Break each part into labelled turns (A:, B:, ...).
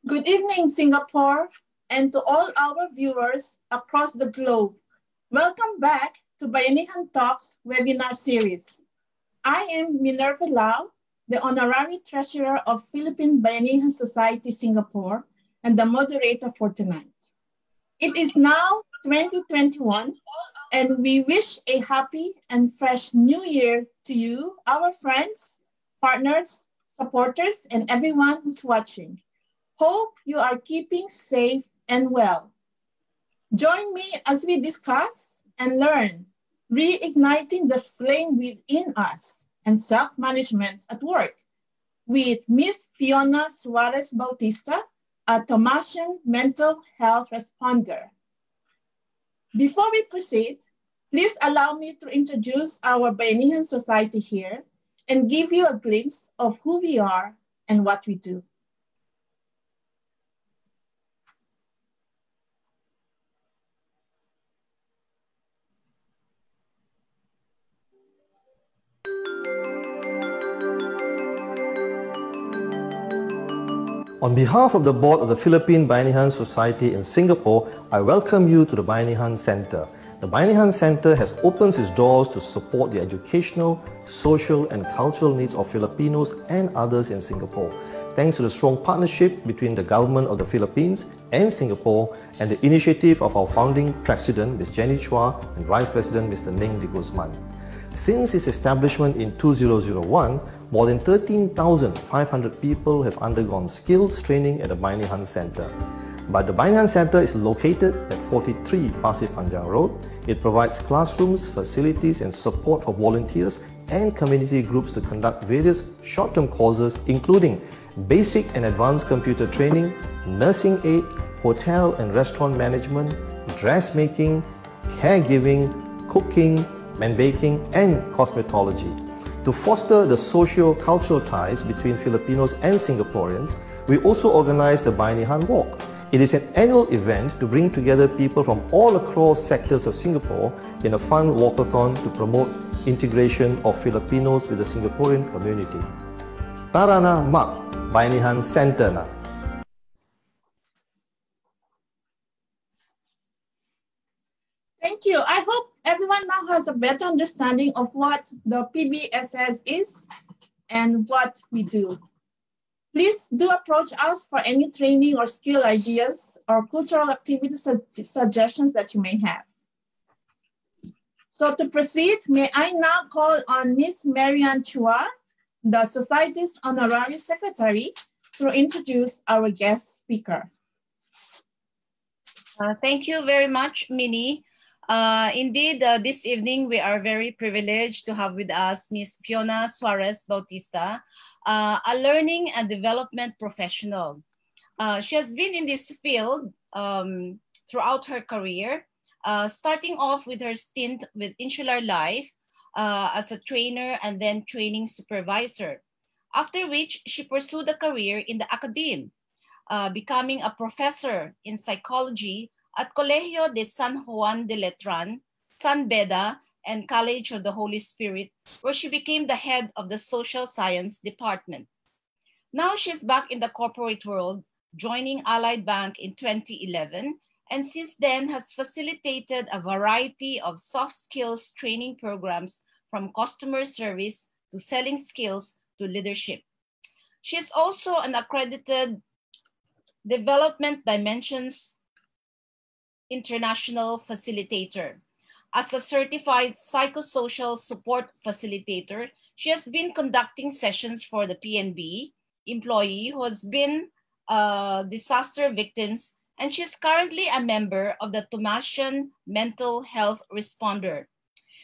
A: Good evening, Singapore, and to all our viewers across the globe. Welcome back to Bayanihan Talks webinar series. I am Minerva Lau, the Honorary Treasurer of Philippine Bayanihan Society Singapore and the moderator for tonight. It is now 2021, and we wish a happy and fresh new year to you, our friends, partners, supporters, and everyone who's watching. Hope you are keeping safe and well. Join me as we discuss and learn, reigniting the flame within us and self-management at work with Miss Fiona Suarez Bautista, a Thomasian mental health responder. Before we proceed, please allow me to introduce our Bayanihan Society here and give you a glimpse of who we are and what we do.
B: On behalf of the board of the Philippine Bayanihan Society in Singapore, I welcome you to the Bayanihan Center. The Bayanihan Center has opened its doors to support the educational, social and cultural needs of Filipinos and others in Singapore, thanks to the strong partnership between the Government of the Philippines and Singapore and the initiative of our founding President, Ms. Jenny Chua, and Vice President, Mr. Ning de Guzman. Since its establishment in 2001, more than 13,500 people have undergone skills training at the Bayanihan Center. But the Bayanihan Center is located at 43 Pasir Panjang Road. It provides classrooms, facilities and support for volunteers and community groups to conduct various short-term courses including basic and advanced computer training, nursing aid, hotel and restaurant management, dressmaking, caregiving, cooking, baking and cosmetology. To foster the socio-cultural ties between Filipinos and Singaporeans, we also organize the Bayanihan Walk. It is an annual event to bring together people from all across sectors of Singapore in a fun walkathon to promote integration of Filipinos with the Singaporean community. Tara na mak Bayanihan Center na.
A: Thank you. I hope everyone now has a better understanding of what the PBSS is and what we do. Please do approach us for any training or skill ideas or cultural activity suggestions that you may have. So to proceed, may I now call on Ms. Marianne Chua, the Society's Honorary Secretary, to introduce our guest speaker.
C: Thank you very much, Minnie. Indeed, this evening we are very privileged to have with us Ms. Fiona Suarez Bautista, a learning and development professional. She has been in this field throughout her career, starting off with her stint with Insular Life as a trainer and then training supervisor, after which she pursued a career in the academe, becoming a professor in psychology at Colegio de San Juan de Letran, San Beda, and College of the Holy Spirit, where she became the head of the Social Science Department. Now she's back in the corporate world, joining Allied Bank in 2011, and since then has facilitated a variety of soft skills training programs from customer service to selling skills to leadership. She is also an accredited Development Dimensions International Facilitator. As a certified psychosocial support facilitator, she has been conducting sessions for the PNB employee who has been disaster victims, and she is currently a member of the Thomasian Mental Health Responder.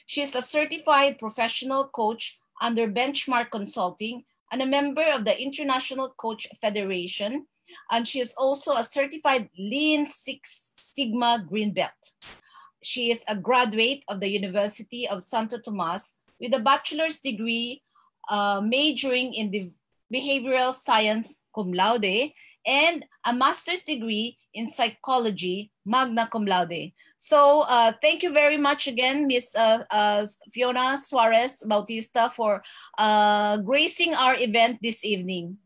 C: She is a certified professional coach under Benchmark Consulting and a member of the International Coach Federation, and she is also a certified Lean Six Sigma Green Belt. She is a graduate of the University of Santo Tomas with a bachelor's degree majoring in the behavioral science cum laude and a master's degree in psychology magna cum laude. So thank you very much again, Ms. Fiona Suarez Bautista, for gracing our event this evening.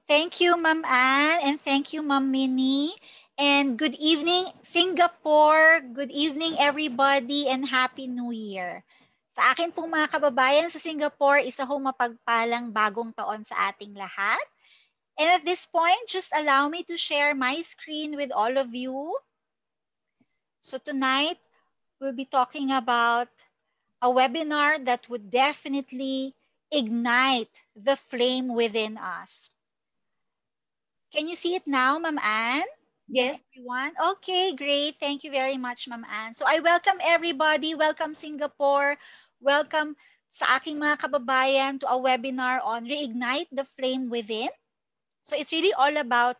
D: Thank you, Ma'am Anne, and thank you, Ma'am Minnie. And good evening, Singapore. Good evening, everybody, and Happy New Year. Sa akin pong mga kababayan sa Singapore, isa ho mapagpalang bagong taon sa ating lahat. And at this point, just allow me to share my screen with all of you. So tonight, we'll be talking about a webinar that would definitely ignite the flame within us. Can you see it now, Ma'am Anne?
C: Yes.
D: Everyone? Okay, great. Thank you very much, Ma'am Anne. So I welcome everybody. Welcome Singapore. Welcome sa aking mga kababayan to a webinar on Reignite the Flame Within. So it's really all about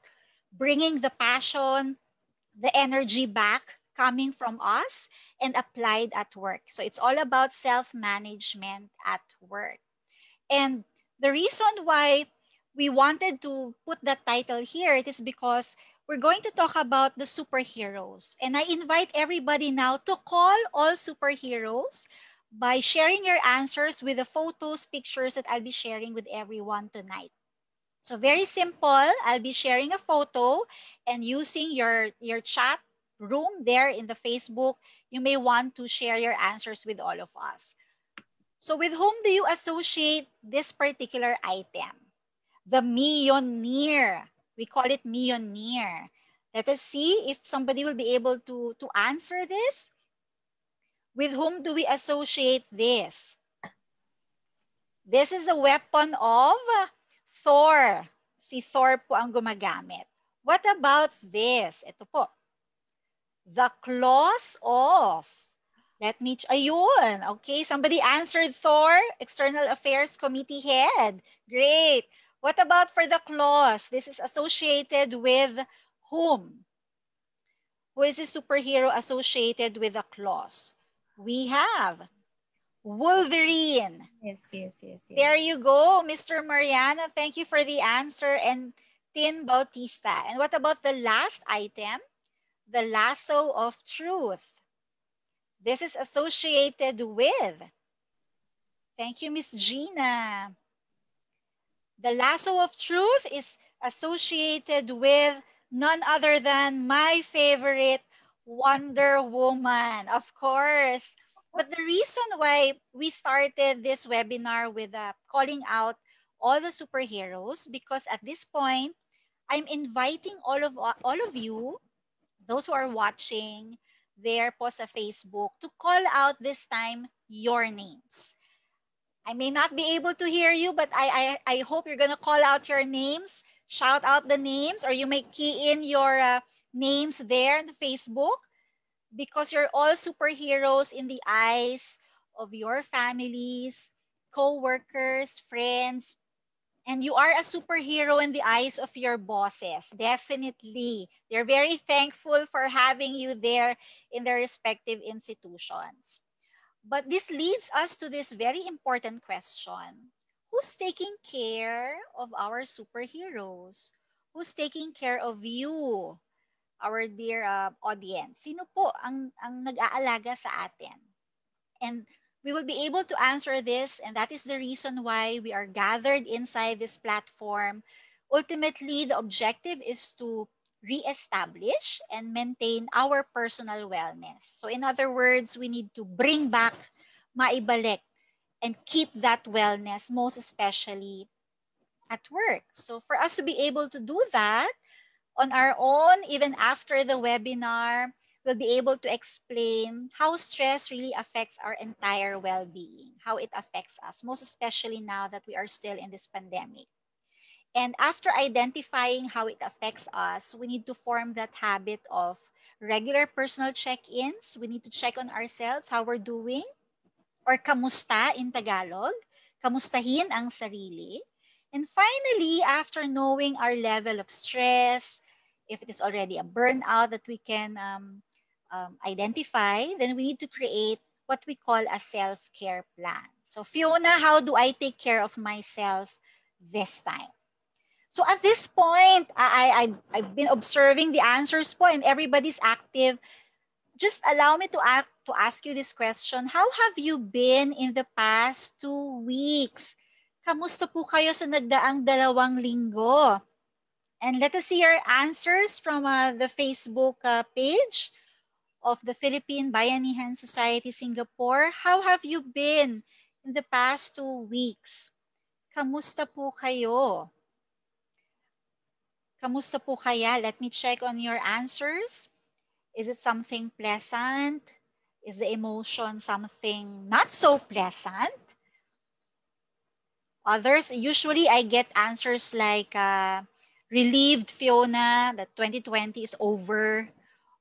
D: bringing the passion, the energy back coming from us and applied at work. So it's all about self-management at work. And the reason why we wanted to put that title here, it is because we're going to talk about the superheroes. And I invite everybody now to call all superheroes by sharing your answers with the photos, pictures that I'll be sharing with everyone tonight. So very simple. I'll be sharing a photo and using your chat room there in the Facebook, you may want to share your answers with all of us. So with whom do you associate this particular item? The Mioneer. We call it Mioneer. Let us see if somebody will be able to answer this. With whom do we associate this? This is a weapon of Thor. Si Thor po ang gumagamit. What about this? Ito po. The claws of. Let me, ayun. Okay, somebody answered Thor, External Affairs Committee Head. Great. What about for the claws? This is associated with whom? Who is the superhero associated with the claws? We have Wolverine.
C: Yes.
D: There you go, Mr. Mariana. Thank you for the answer. And Tin Bautista. And what about the last item? The lasso of truth. This is associated with. Thank you, Miss Gina. The lasso of truth is associated with none other than my favorite, Wonder Woman, of course. But the reason why we started this webinar with calling out all the superheroes, because at this point, I'm inviting all of you, those who are watching there po sa Facebook, to call out this time your names. I may not be able to hear you, but I hope you're going to call out your names, shout out the names, or you may key in your names there in the Facebook, because you're all superheroes in the eyes of your families, co-workers, friends, and you are a superhero in the eyes of your bosses. Definitely. They're very thankful for having you there in their respective institutions. But this leads us to this very important question. Who's taking care of our superheroes? Who's taking care of you, our dear audience? Sino po ang nag-aalaga sa atin? And we will be able to answer this, and that is the reason why we are gathered inside this platform. Ultimately, the objective is to re-establish and maintain our personal wellness. So in other words, we need to bring back, maibalik, and keep that wellness, most especially at work. So for us to be able to do that on our own, even after the webinar, we'll be able to explain how stress really affects our entire well-being, how it affects us, most especially now that we are still in this pandemic. And after identifying how it affects us, we need to form that habit of regular personal check-ins. We need to check on ourselves, how we're doing, or kamusta in Tagalog, kamustahin ang sarili. And finally, after knowing our level of stress, if it is already a burnout that we can identify, then we need to create what we call a self-care plan. So Fiona, how do I take care of myself this time? So at this point, I've been observing the answers po and everybody's active. Just allow me to ask you this question. How have you been in the past 2 weeks? Kamusta po kayo sa nagdaang 2 linggo? And let us see your answers from the Facebook page of the Philippine Bayanihan Society Singapore. How have you been in the past 2 weeks? Kamusta po kayo? Kamusta po kaya? Let me check on your answers. Is it something pleasant? Is the emotion something not so pleasant? Others, usually I get answers like relieved, Fiona, that 2020 is over,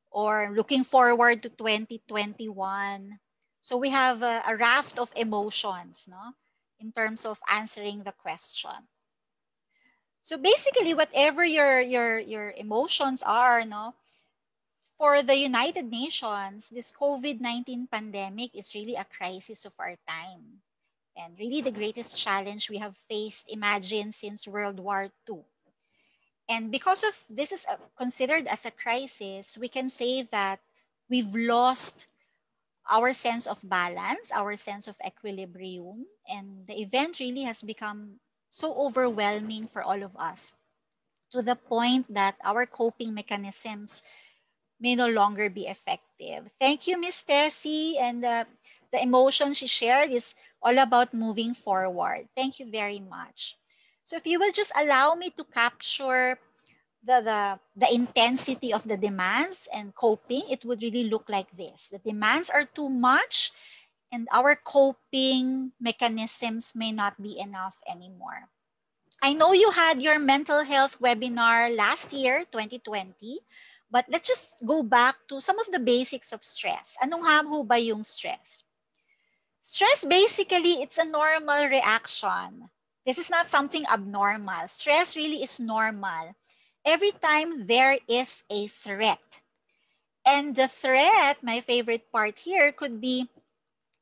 D: or looking forward to 2021. So we have a raft of emotions, no, in terms of answering the question. So basically, whatever your emotions are, no, for the United Nations, this COVID-19 pandemic is really a crisis of our time, and really the greatest challenge we have faced, imagine, since World War II. And because of this is considered as a crisis, we can say that we've lost our sense of balance, our sense of equilibrium, and the event really has become so overwhelming for all of us, to the point that our coping mechanisms may no longer be effective. Thank you, Miss Tessie. And the emotion she shared is all about moving forward. Thank you very much. So if you will just allow me to capture the intensity of the demands and coping, it would really look like this. The demands are too much, and our coping mechanisms may not be enough anymore. I know you had your mental health webinar last year, 2020, but let's just go back to some of the basics of stress. Anong ho ba yung stress? Stress, basically, it's a normal reaction. This is not something abnormal. Stress really is normal every time there is a threat. And the threat, my favorite part here, could be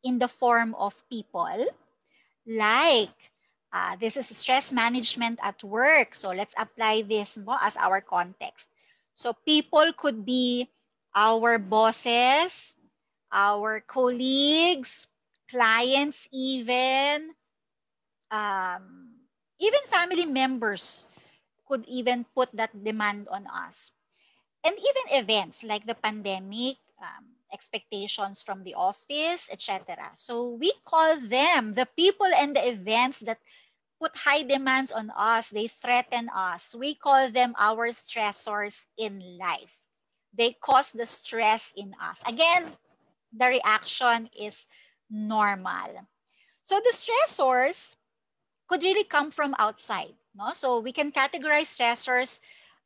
D: in the form of people, like this is stress management at work. So let's apply this as our context. So people could be our bosses, our colleagues, clients, even family members could even put that demand on us. And even events like the pandemic, expectations from the office, etc. So we call them the people and the events that put high demands on us. They threaten us. We call them our stressors in life. They cause the stress in us. Again, the reaction is normal. So the stressors could really come from outside. No? So we can categorize stressors,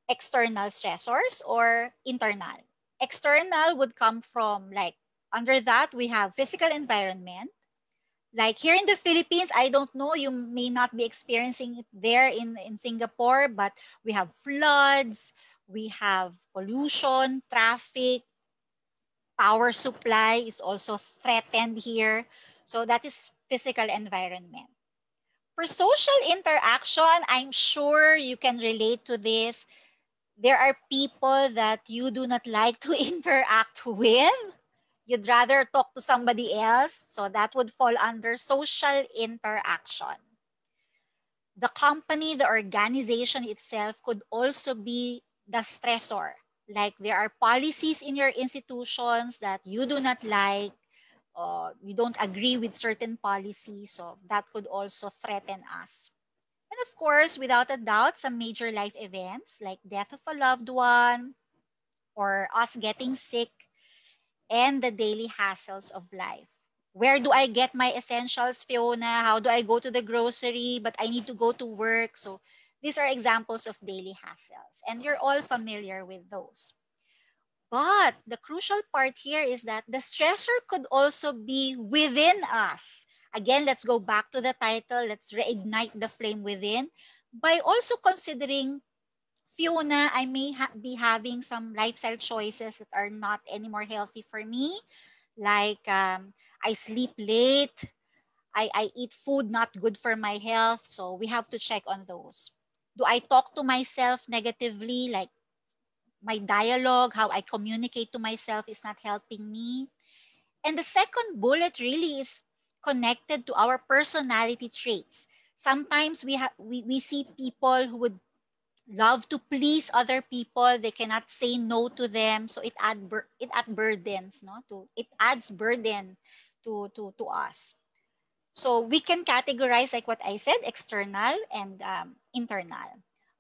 D: external stressors or internal. External would come from, like, under that we have physical environment. Like here in the Philippines, I don't know, you may not be experiencing it there in Singapore, but we have floods, we have pollution, traffic, power supply is also threatened here. So that is physical environment. For social interaction, I'm sure you can relate to this. There are people that you do not like to interact with. You'd rather talk to somebody else. So that would fall under social interaction. The company, the organization itself could also be the stressor. Like there are policies in your institutions that you do not like, you don't agree with certain policies. So that could also threaten us. And of course, without a doubt, some major life events like death of a loved one or us getting sick, and the daily hassles of life. Where do I get my essentials, Fiona? How do I go to the grocery? But I need to go to work. So these are examples of daily hassles. And you're all familiar with those. But the crucial part here is that the stressor could also be within us. Again, let's go back to the title. Let's reignite the flame within by also considering, Fiona, I may be having some lifestyle choices that are not anymore healthy for me. Like I sleep late, I eat food not good for my health. So we have to check on those. Do I talk to myself negatively? Like my dialogue, how I communicate to myself is not helping me. And the second bullet really is connected to our personality traits. Sometimes we see people who would love to please other people. They cannot say no to them. So it burdens, no? It adds burden to us. So we can categorize, like what I said, external and internal.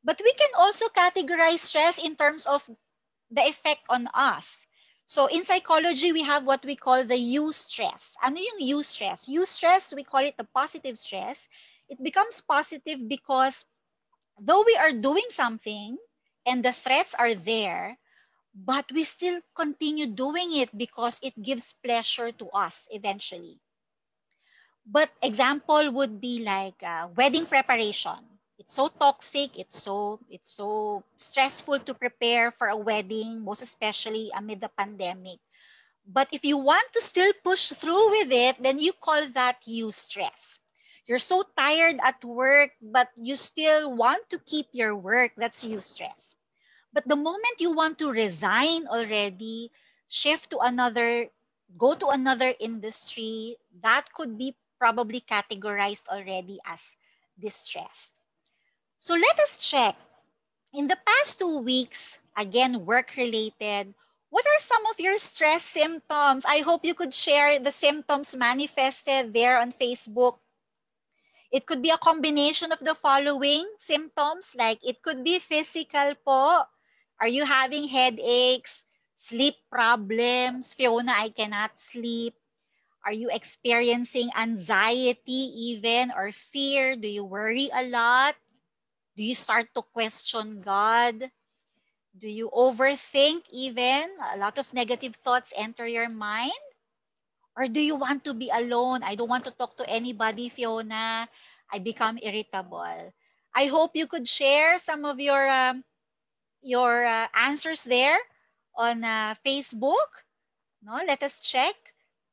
D: But we can also categorize stress in terms of the effect on us. So in psychology, we have what we call the eustress. Ano yung eustress? Eustress, we call it the positive stress. It becomes positive because though we are doing something and the threats are there, but we still continue doing it because it gives pleasure to us eventually. But example would be like wedding preparation. It's so toxic. It's so stressful to prepare for a wedding, most especially amid the pandemic. But if you want to still push through with it, then you call that eustress. You're so tired at work, but you still want to keep your work. That's eustress. But the moment you want to resign already, shift to another, go to another industry, that could be probably categorized already as distressed. So let us check. In the past 2 weeks, again, work-related, what are some of your stress symptoms? I hope you could share the symptoms manifested there on Facebook. It could be a combination of the following symptoms, like it could be physical po. Are you having headaches, sleep problems? Fiona, I cannot sleep. Are you experiencing anxiety even or fear? Do you worry a lot? Do you start to question God? Do you overthink even? A lot of negative thoughts enter your mind? Or do you want to be alone? I don't want to talk to anybody, Fiona. I become irritable. I hope you could share some of your answers there on Facebook. No, let us check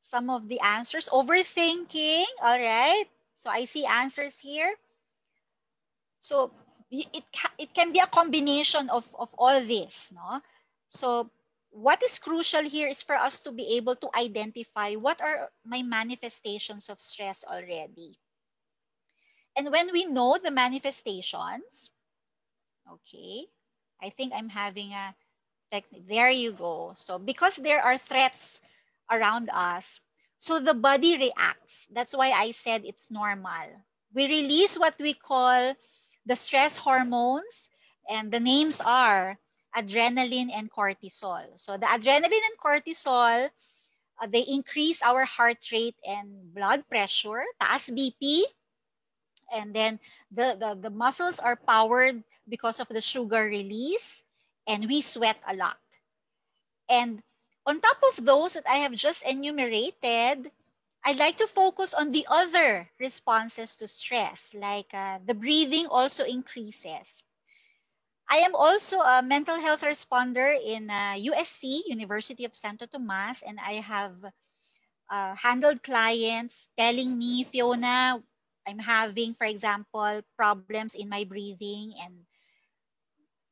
D: some of the answers. Overthinking, all right. So I see answers here. So it can be a combination of all this, no? So what is crucial here is for us to be able to identify what are my manifestations of stress already. And when we know the manifestations, okay, I think I'm having a technique. There you go. So because there are threats around us, so the body reacts. That's why I said it's normal. We release what we call the stress hormones, and the names are adrenaline and cortisol. So the adrenaline and cortisol, they increase our heart rate and blood pressure, taas BP, and then the muscles are powered because of the sugar release, and we sweat a lot. And on top of those that I have just enumerated, I'd like to focus on the other responses to stress, like the breathing also increases. I am also a mental health responder in USC, University of Santo Tomas, and I have handled clients telling me, Fiona, I'm having, for example, problems in my breathing, and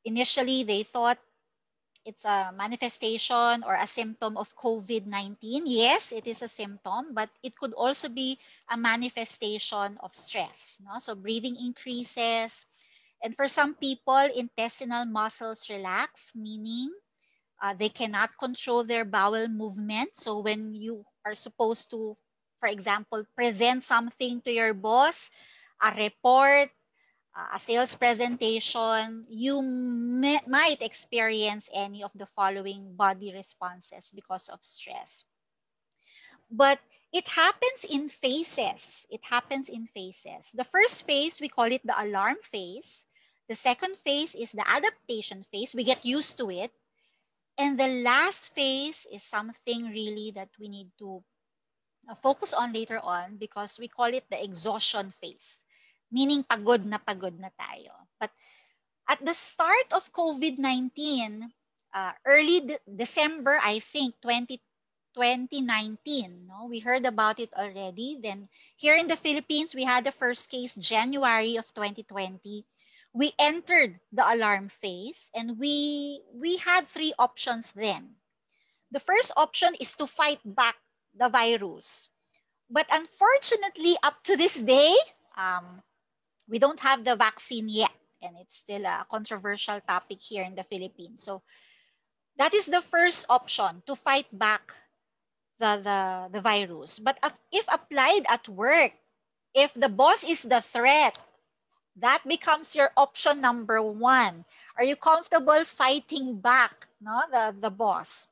D: initially they thought it's a manifestation or a symptom of COVID-19. Yes, it is a symptom, but it could also be a manifestation of stress. No? So breathing increases. And for some people, intestinal muscles relax, meaning they cannot control their bowel movement. So when you are supposed to, for example, present something to your boss, a report, a sales presentation, you might experience any of the following body responses because of stress. But it happens in phases. It happens in phases. The first phase, we call it the alarm phase. The second phase is the adaptation phase. We get used to it. And the last phase is something really that we need to focus on later on, because we call it the exhaustion phase. Meaning pagod na tayo. But at the start of COVID-19, early December, I think, 2019, no? We heard about it already. Then here in the Philippines, we had the first case January of 2020. We entered the alarm phase, and we had three options then. The first option is to fight back the virus. But unfortunately, up to this day, we don't have the vaccine yet. and it's still a controversial topic here in the Philippines. So that is the first option to fight back the virus. But if applied at work, if the boss is the threat, that becomes your option number one. Are you comfortable fighting back, no, the boss?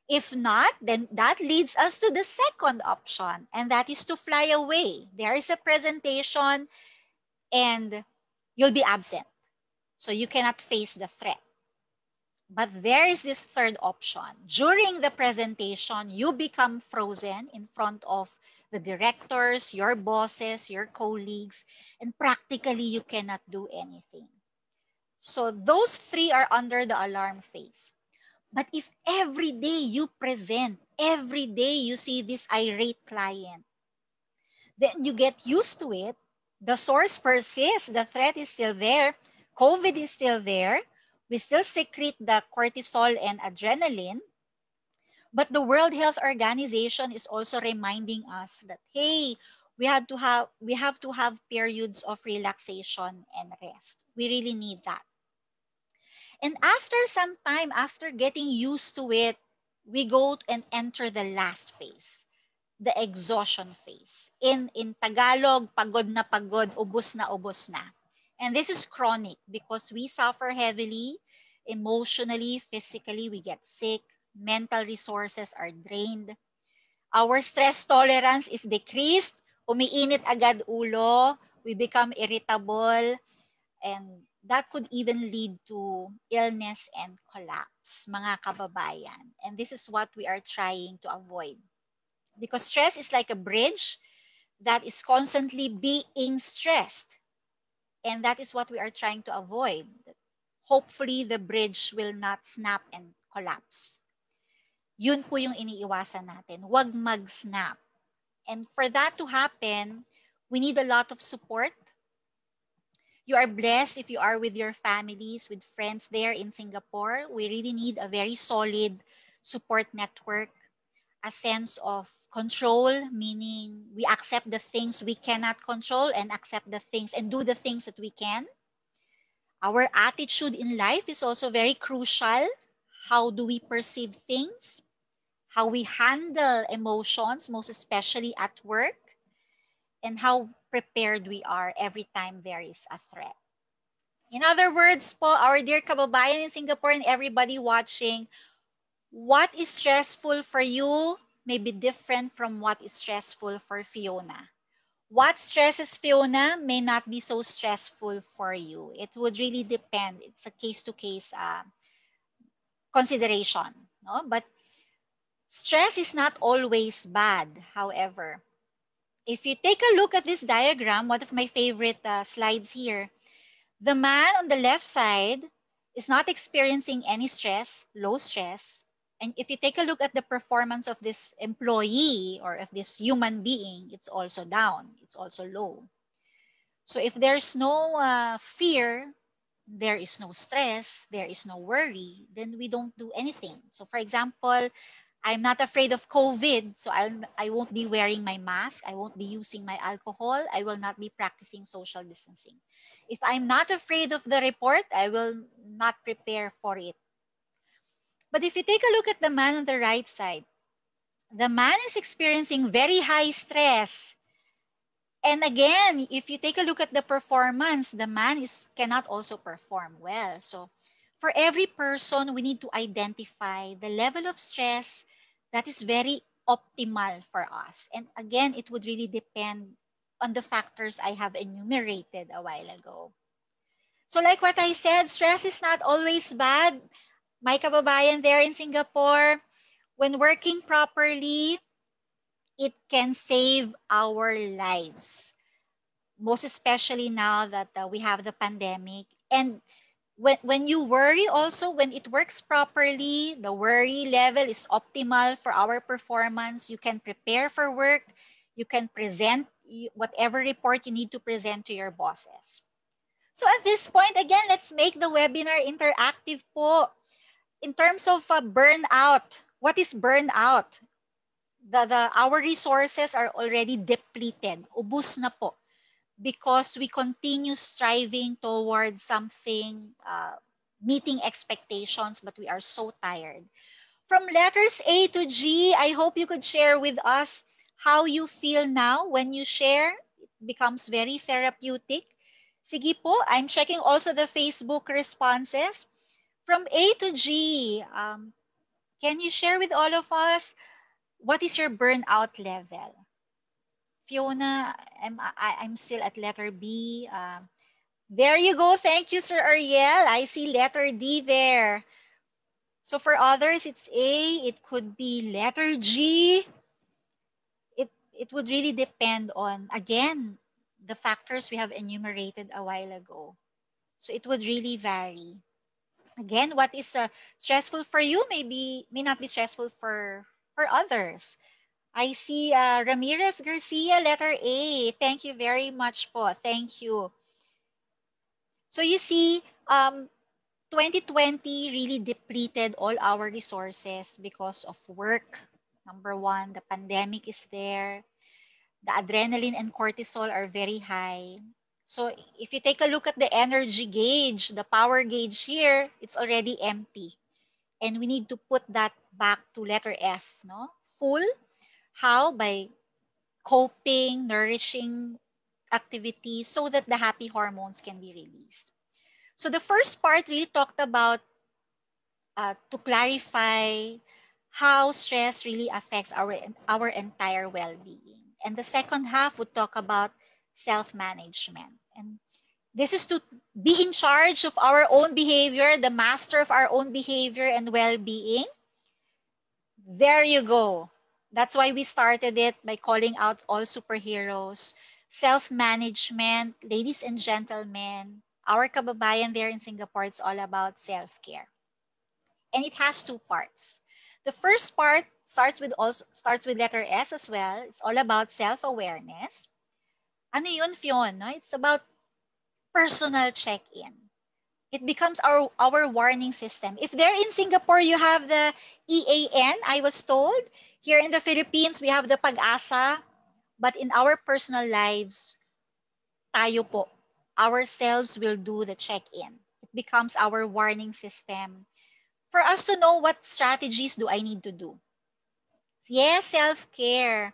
D: If not, then that leads us to the second option, and that is to fly away. There is a presentation and you'll be absent. So you cannot face the threat. But there is this third option. During the presentation, you become frozen in front of the directors, your bosses, your colleagues, and practically you cannot do anything. So those three are under the alarm phase. But if every day you present, every day you see this irate client, then you get used to it. The source persists, the threat is still there, COVID is still there, we still secrete the cortisol and adrenaline, but the World Health Organization is also reminding us that, hey, we have to have periods of relaxation and rest. We really need that. And after some time, after getting used to it, we go and enter the last phase, the exhaustion phase. In Tagalog, pagod na, ubos na, ubos na. And this is chronic because we suffer heavily, emotionally, physically, we get sick, mental resources are drained. Our stress tolerance is decreased, umiinit agad ulo, we become irritable, and that could even lead to illness and collapse, mga kababayan. And this is what we are trying to avoid. Because stress is like a bridge that is constantly being stressed. And that is what we are trying to avoid. Hopefully, the bridge will not snap and collapse. Yun po yung iniiwasan natin. Huwag mag-snap. And for that to happen, we need a lot of support. You are blessed if you are with your families, with friends there in Singapore. We really need a very solid support network, a sense of control, meaning we accept the things we cannot control and accept the things and do the things that we can. Our attitude in life is also very crucial. How do we perceive things? How we handle emotions, most especially at work, and how prepared we are every time there is a threat. In other words po, our dear kababayan in Singapore and everybody watching, what is stressful for you may be different from what is stressful for Fiona. What stresses Fiona may not be so stressful for you. It would really depend. It's a case-to-case consideration. No? But stress is not always bad, however. If you take a look at this diagram, one of my favorite slides here, the man on the left side is not experiencing any stress, low stress. And if you take a look at the performance of this employee or of this human being, it's also down, it's also low. So if there's no fear, there is no stress, there is no worry, then we don't do anything. So for example, I'm not afraid of COVID, so I won't be wearing my mask, I won't be using my alcohol, I will not be practicing social distancing. If I'm not afraid of the report, I will not prepare for it. But if you take a look at the man on the right side, the man is experiencing very high stress. And again, if you take a look at the performance, the man cannot also perform well. So for every person, we need to identify the level of stress that is very optimal for us. And again, it would really depend on the factors I have enumerated a while ago. So like what I said, stress is not always bad. My kababayan there in Singapore, when working properly, it can save our lives. Most especially now that we have the pandemic. And when you worry also, when it works properly, the worry level is optimal for our performance. You can prepare for work. You can present whatever report you need to present to your bosses. So at this point, again, let's make the webinar interactive po. In terms of burnout, what is burnout? Our resources are already depleted. Ubus na po. because we continue striving towards something, meeting expectations, but we are so tired. From letters A to G, I hope you could share with us how you feel now when you share. It becomes very therapeutic. Sige po, I'm checking also the Facebook responses. From A to G, can you share with all of us what is your burnout level? Fiona, I'm still at letter B. There you go. Thank you, Sir Ariel. I see letter D there. So for others, it's A. It could be letter G. It would really depend on, again, the factors we have enumerated a while ago. So it would really vary. Again, what is stressful for you may not be stressful for others. I see Ramirez Garcia, letter A. Thank you very much po. Thank you. So you see, 2020 really depleted all our resources because of work. Number one, the pandemic is there. The adrenaline and cortisol are very high. So if you take a look at the energy gauge, the power gauge here, it's already empty. And we need to put that back to letter F, no? Full. How? By coping, nourishing activities so that the happy hormones can be released. So the first part really talked about to clarify how stress really affects our entire well-being. And the second half would talk about self-management. And this is to be in charge of our own behavior, the master of our own behavior and well-being. There you go. That's why we started it by calling out all superheroes. Self-management, ladies and gentlemen, our kababayan there in Singapore, it's all about self-care. And it has two parts. The first part starts with letter S as well. It's all about self-awareness. Ano yun, Fiona? It's about personal check-in. It becomes our warning system. If there in Singapore, you have the EAN, I was told. Here in the Philippines, we have the Pag-asa. But in our personal lives, tayo po, ourselves will do the check-in. It becomes our warning system for us to know what strategies do I need to do. Yes, self-care.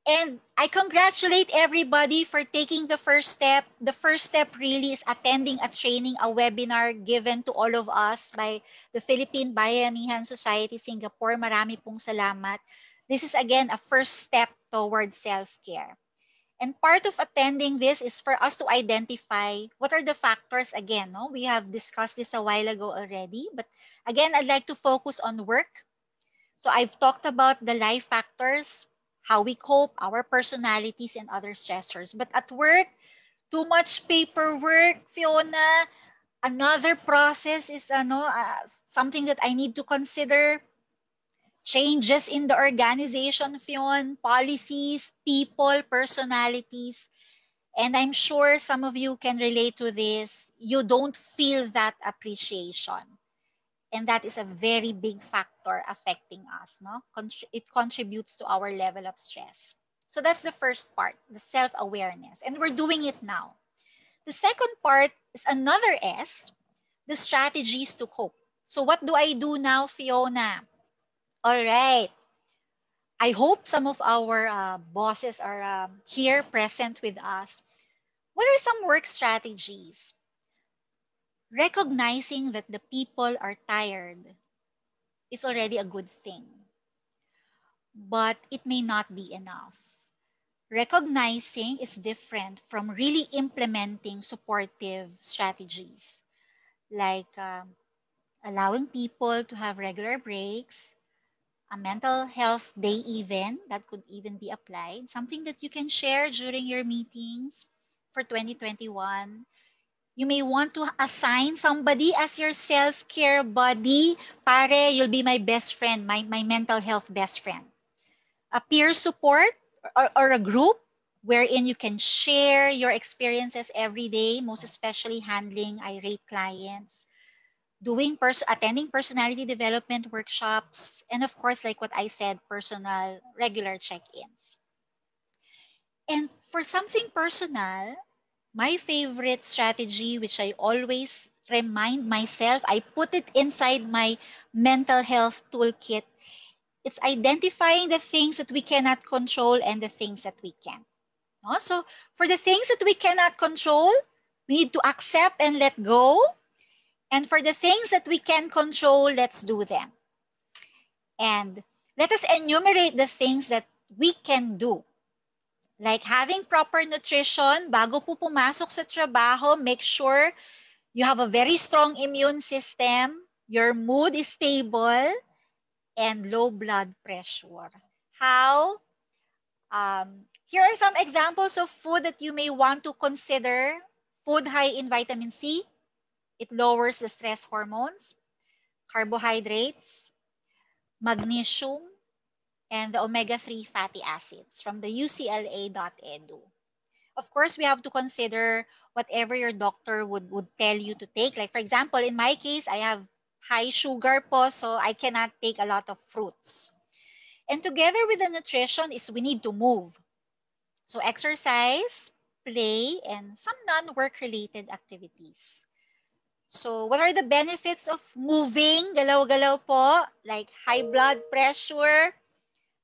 D: And I congratulate everybody for taking the first step. The first step really is attending a training, a webinar given to all of us by the Philippine Bayanihan Society Singapore. Marami pong salamat. This is again a first step towards self-care. And part of attending this is for us to identify what are the factors again. No? We have discussed this a while ago already. But again, I'd like to focus on work. So I've talked about the life factors, how we cope, our personalities, and other stressors. But at work, too much paperwork, Fiona. Another process is something that I need to consider. Changes in the organization, Fiona, policies, people, personalities. And I'm sure some of you can relate to this. You don't feel that appreciation. And that is a very big factor affecting us. No? It contributes to our level of stress. So that's the first part, the self-awareness. And we're doing it now. The second part is another S, the strategies to cope. So what do I do now, Fiona? All right. I hope some of our bosses are here present with us. What are some work strategies? Recognizing that the people are tired is already a good thing, but it may not be enough. Recognizing is different from really implementing supportive strategies, like allowing people to have regular breaks, a mental health day even, that could even be applied, something that you can share during your meetings for 2021. You may want to assign somebody as your self-care buddy. Pare, you'll be my best friend, my mental health best friend. A peer support or a group wherein you can share your experiences every day, most especially handling irate clients, attending personality development workshops, and of course, like what I said, personal regular check-ins. And for something personal, my favorite strategy, which I always remind myself, I put it inside my mental health toolkit. It's identifying the things that we cannot control and the things that we can. No? So for the things that we cannot control, we need to accept and let go. And for the things that we can control, let's do them. And let us enumerate the things that we can do. Like having proper nutrition, bago po pumasok sa trabaho, make sure you have a very strong immune system, your mood is stable, and low blood pressure. How? Here are some examples of food that you may want to consider. Food high in vitamin C. It lowers the stress hormones. Carbohydrates, magnesium, and the omega-3 fatty acids from the ucla.edu. Of course, we have to consider whatever your doctor would tell you to take. Like for example, in my case, I have high sugar po, so I cannot take a lot of fruits. And together with the nutrition is we need to move. So exercise, play, and some non-work related activities. So what are the benefits of moving? Galaw-galaw po, like high blood pressure.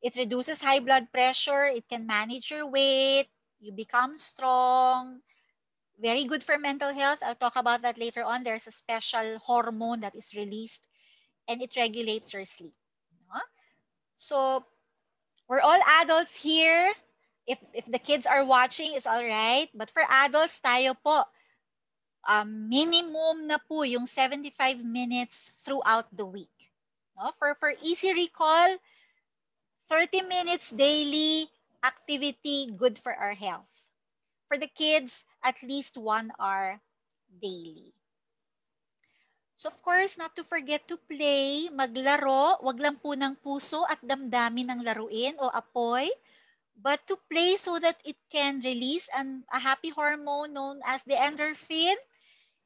D: It reduces high blood pressure. It can manage your weight. You become strong. Very good for mental health. I'll talk about that later on. There's a special hormone that is released and it regulates your sleep. So we're all adults here. If the kids are watching, it's all right. But for adults, tayo po, minimum na po yung 75 minutes throughout the week. No? For easy recall, 30 minutes daily activity, good for our health. For the kids, at least 1 hour daily. So of course, not to forget to play, maglaro, wag lang po ng puso at damdamin ng laruin o apoy, but to play so that it can release a happy hormone known as the endorphin.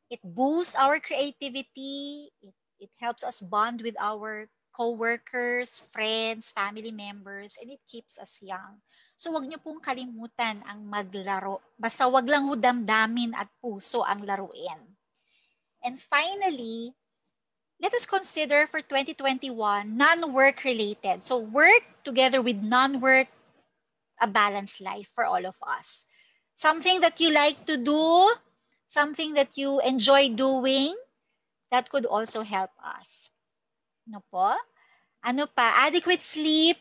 D: It boosts our creativity. It helps us bond with our co-workers, friends, family members, and it keeps us young. So wag niyo pong kalimutan ang maglaro. Basta wag lang ho damdamin at puso ang laruin. And finally, let us consider for 2021 non-work related. So work together with non-work, a balanced life for all of us. Something that you like to do, something that you enjoy doing, that could also help us. Ano po? Ano pa? Adequate sleep.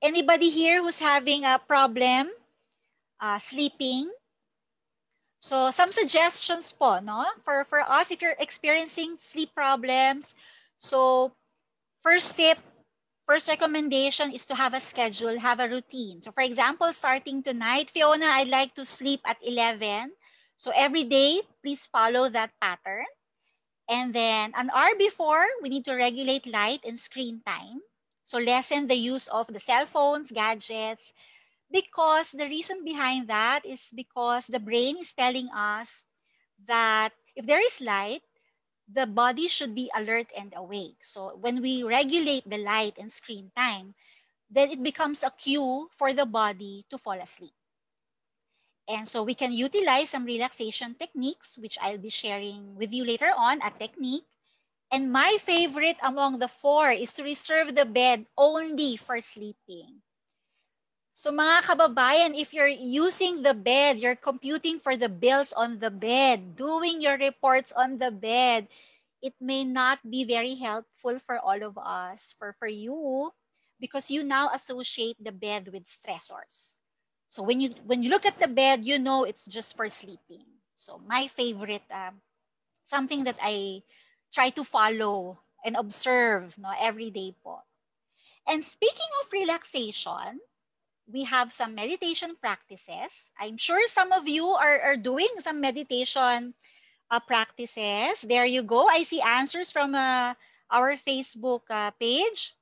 D: Anybody here who's having a problem sleeping? So some suggestions po, no? For us, if you're experiencing sleep problems, so first tip, first recommendation is to have a schedule, have a routine. So for example, starting tonight, Fiona, I'd like to sleep at 11. So every day, please follow that pattern. And then an hour before, we need to regulate light and screen time. So lessen the use of the cell phones, gadgets, because the reason behind that is because the brain is telling us that if there is light, the body should be alert and awake. So when we regulate the light and screen time, then it becomes a cue for the body to fall asleep. And so we can utilize some relaxation techniques, which I'll be sharing with you later on, a technique. And my favorite among the 4 is to reserve the bed only for sleeping. So mga kababayan, if you're using the bed, you're computing for the bills on the bed, doing your reports on the bed, it may not be very helpful for all of us, for you, because you now associate the bed with stressors. So when you look at the bed, you know it's just for sleeping. So my favorite, something that I try to follow and observe every day po. And speaking of relaxation, we have some meditation practices. I'm sure some of you are doing some meditation practices. There you go. I see answers from our Facebook page.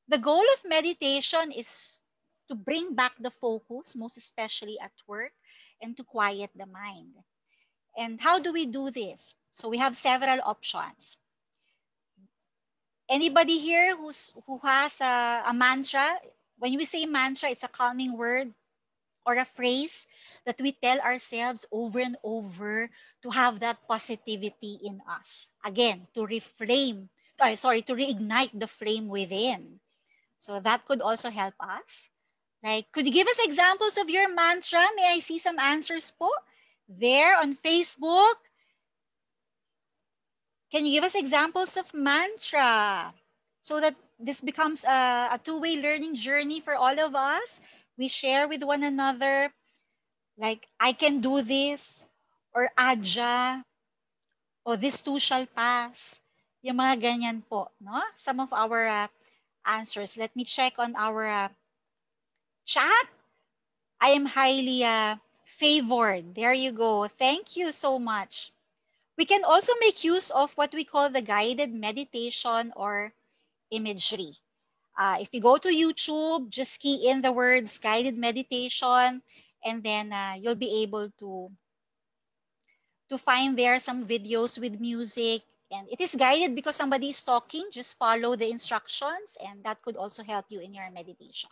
D: The goal of meditation is to bring back the focus, most especially at work, and to quiet the mind. And how do we do this? So we have several options. Anybody here who has a mantra? When we say mantra, it's a calming word or a phrase that we tell ourselves over and over to have that positivity in us. Again, to to reignite the flame within. So that could also help us. Like, could you give us examples of your mantra? May I see some answers po? There on Facebook. Can you give us examples of mantra so that this becomes a two-way learning journey for all of us? We share with one another, like, I can do this, or Aja, or this too shall pass. Yung mga ganyan po, no? Some of our answers. Let me check on our chat. I am highly favored. There you go. Thank you so much. We can also make use of what we call the guided meditation or imagery. If you go to YouTube, just key in the words guided meditation, and then you'll be able to find there some videos with music. And it is guided because somebody is talking. Just follow the instructions, and that could also help you in your meditation.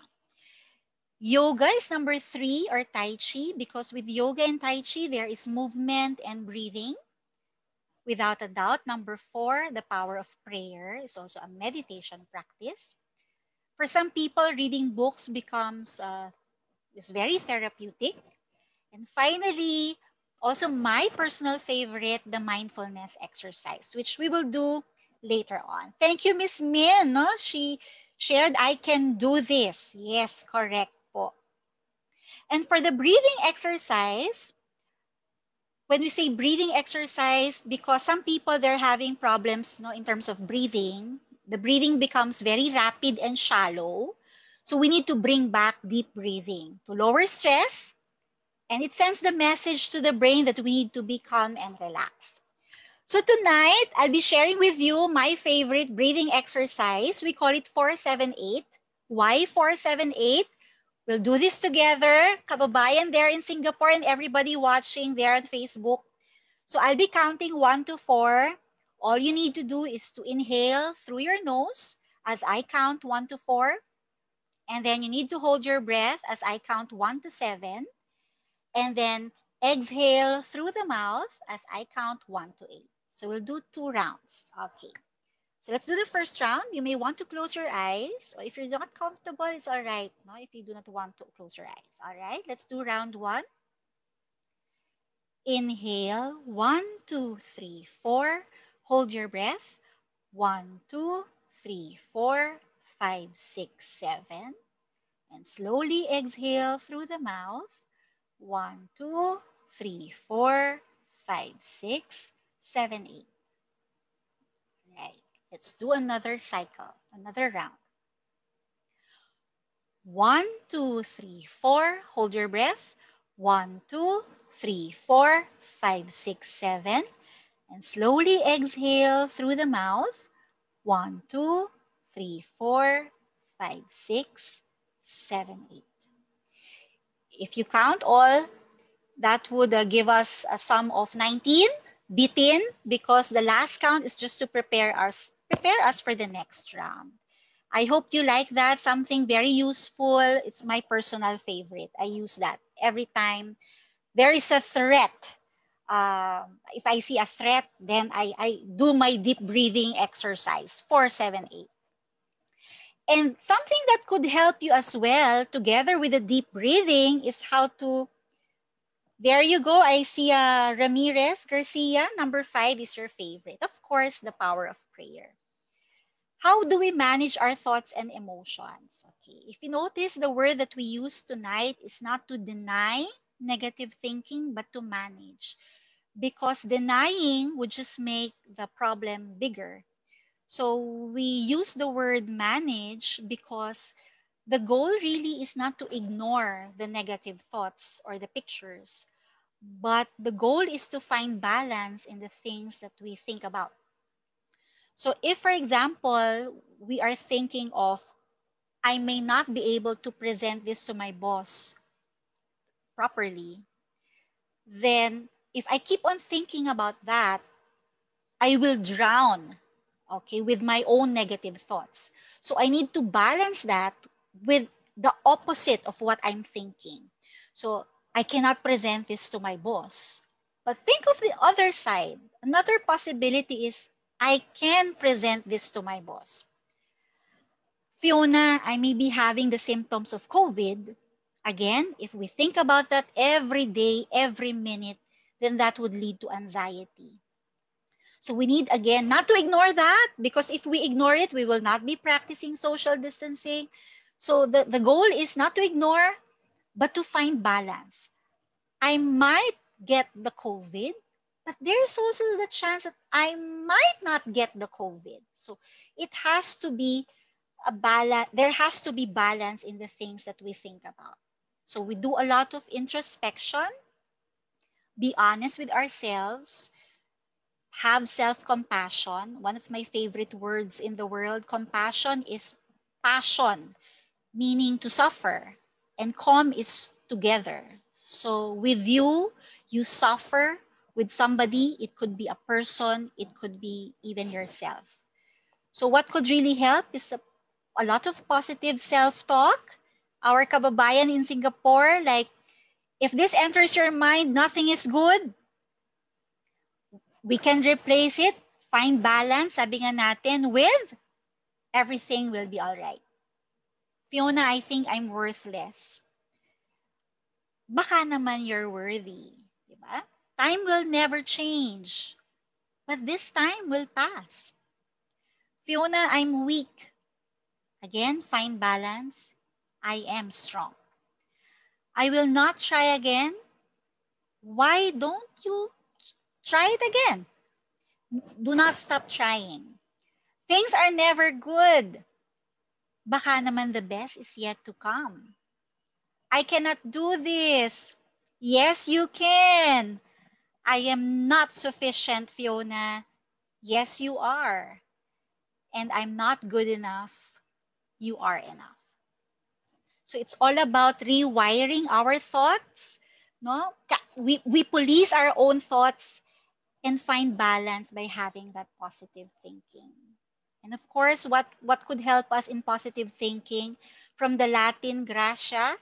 D: Yoga is number 3, or Tai Chi, because with yoga and Tai Chi, there is movement and breathing. Without a doubt, number 4, the power of prayer, is also a meditation practice. For some people, reading books is very therapeutic. And finally, also my personal favorite, the mindfulness exercise, which we will do later on. Thank you, Miss Min. No? She shared, I can do this. Yes, correct po. And for the breathing exercise, when we say breathing exercise, because some people, they're having problems in terms of breathing, the breathing becomes very rapid and shallow. So we need to bring back deep breathing to lower stress. And it sends the message to the brain that we need to be calm and relaxed. So tonight, I'll be sharing with you my favorite breathing exercise. We call it 478. Why 478? We'll do this together, kababayan there in Singapore and everybody watching there on Facebook. So I'll be counting 1 to 4. All you need to do is to inhale through your nose as I count 1 to 4. And then you need to hold your breath as I count 1 to 7. And then exhale through the mouth as I count 1 to 8. So we'll do 2 rounds. Okay. So let's do the first round. You may want to close your eyes, or if you're not comfortable, it's all right. No, if you do not want to close your eyes. All right, let's do round 1. Inhale, 1, 2, 3, 4. Hold your breath. 1, 2, 3, 4, 5, 6, 7. And slowly exhale through the mouth. 1, 2, 3, 4, 5, 6, 7, 8. Right. Let's do another cycle, another round. 1, 2, 3, 4. Hold your breath. 1, 2, 3, 4, 5, 6, 7. And slowly exhale through the mouth. 1, 2, 3, 4, 5, 6, 7, 8. If you count all, that would give us a sum of 19. Bitin, because the last count is just to prepare us for the next round. I hope you like that. Something very useful. It's my personal favorite. I use that every time there is a threat. If I see a threat, then I do my deep breathing exercise, 4, 7, 8. And something that could help you as well, together with the deep breathing, is how to... There you go. I see Ramirez Garcia. Number 5 is your favorite. Of course, the power of prayer. How do we manage our thoughts and emotions? Okay. If you notice, the word that we use tonight is not to deny negative thinking, but to manage. Because denying would just make the problem bigger. So we use the word manage because the goal really is not to ignore the negative thoughts or the pictures, but the goal is to find balance in the things that we think about. So if, for example, we are thinking of, I may not be able to present this to my boss properly, then if I keep on thinking about that, I will drown, okay, with my own negative thoughts. So I need to balance that with the opposite of what I'm thinking. So I cannot present this to my boss. But think of the other side. Another possibility is I can present this to my boss. Fiona, I may be having the symptoms of COVID. Again, if we think about that every day, every minute, then that would lead to anxiety. So we need, again, not to ignore that, because if we ignore it, we will not be practicing social distancing. So the goal is not to ignore, but to find balance. I might get the COVID, but there's also the chance that I might not get the COVID. So it has to be a balance. There has to be balance in the things that we think about. So we do a lot of introspection, be honest with ourselves, have self-compassion. One of my favorite words in the world, compassion, is passion, meaning to suffer, and com is together. So with you, you suffer with somebody. It could be a person, it could be even yourself. So what could really help is a lot of positive self-talk. Our kababayan in Singapore, like, if this enters your mind, nothing is good, we can replace it, find balance, sabi nga natin, with everything will be all right. Fiona, I think I'm worthless. Baka naman you're worthy. Diba? Time will never change. But this time will pass. Fiona, I'm weak. Again, find balance. I am strong. I will not try again. Why don't you try it again? Do not stop trying. Things are never good. Baka naman the best is yet to come. I cannot do this. Yes, you can. I am not sufficient, Fiona. Yes, you are. And I'm not good enough. You are enough. So it's all about rewiring our thoughts. No? We police our own thoughts and find balance by having that positive thinking. And of course, what could help us in positive thinking? From the Latin gratia,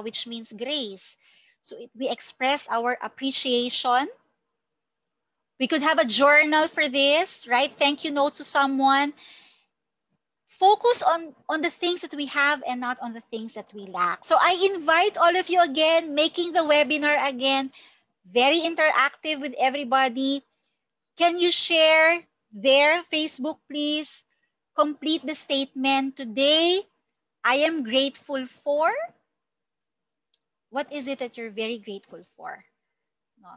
D: which means grace. So we express our appreciation. We could have a journal for this, right? Thank you note to someone. Focus on the things that we have and not on the things that we lack. So I invite all of you again, making the webinar again, very interactive with everybody. Can you share their Facebook, please? Complete the statement. Today, I am grateful for. What is it that you're very grateful for? No?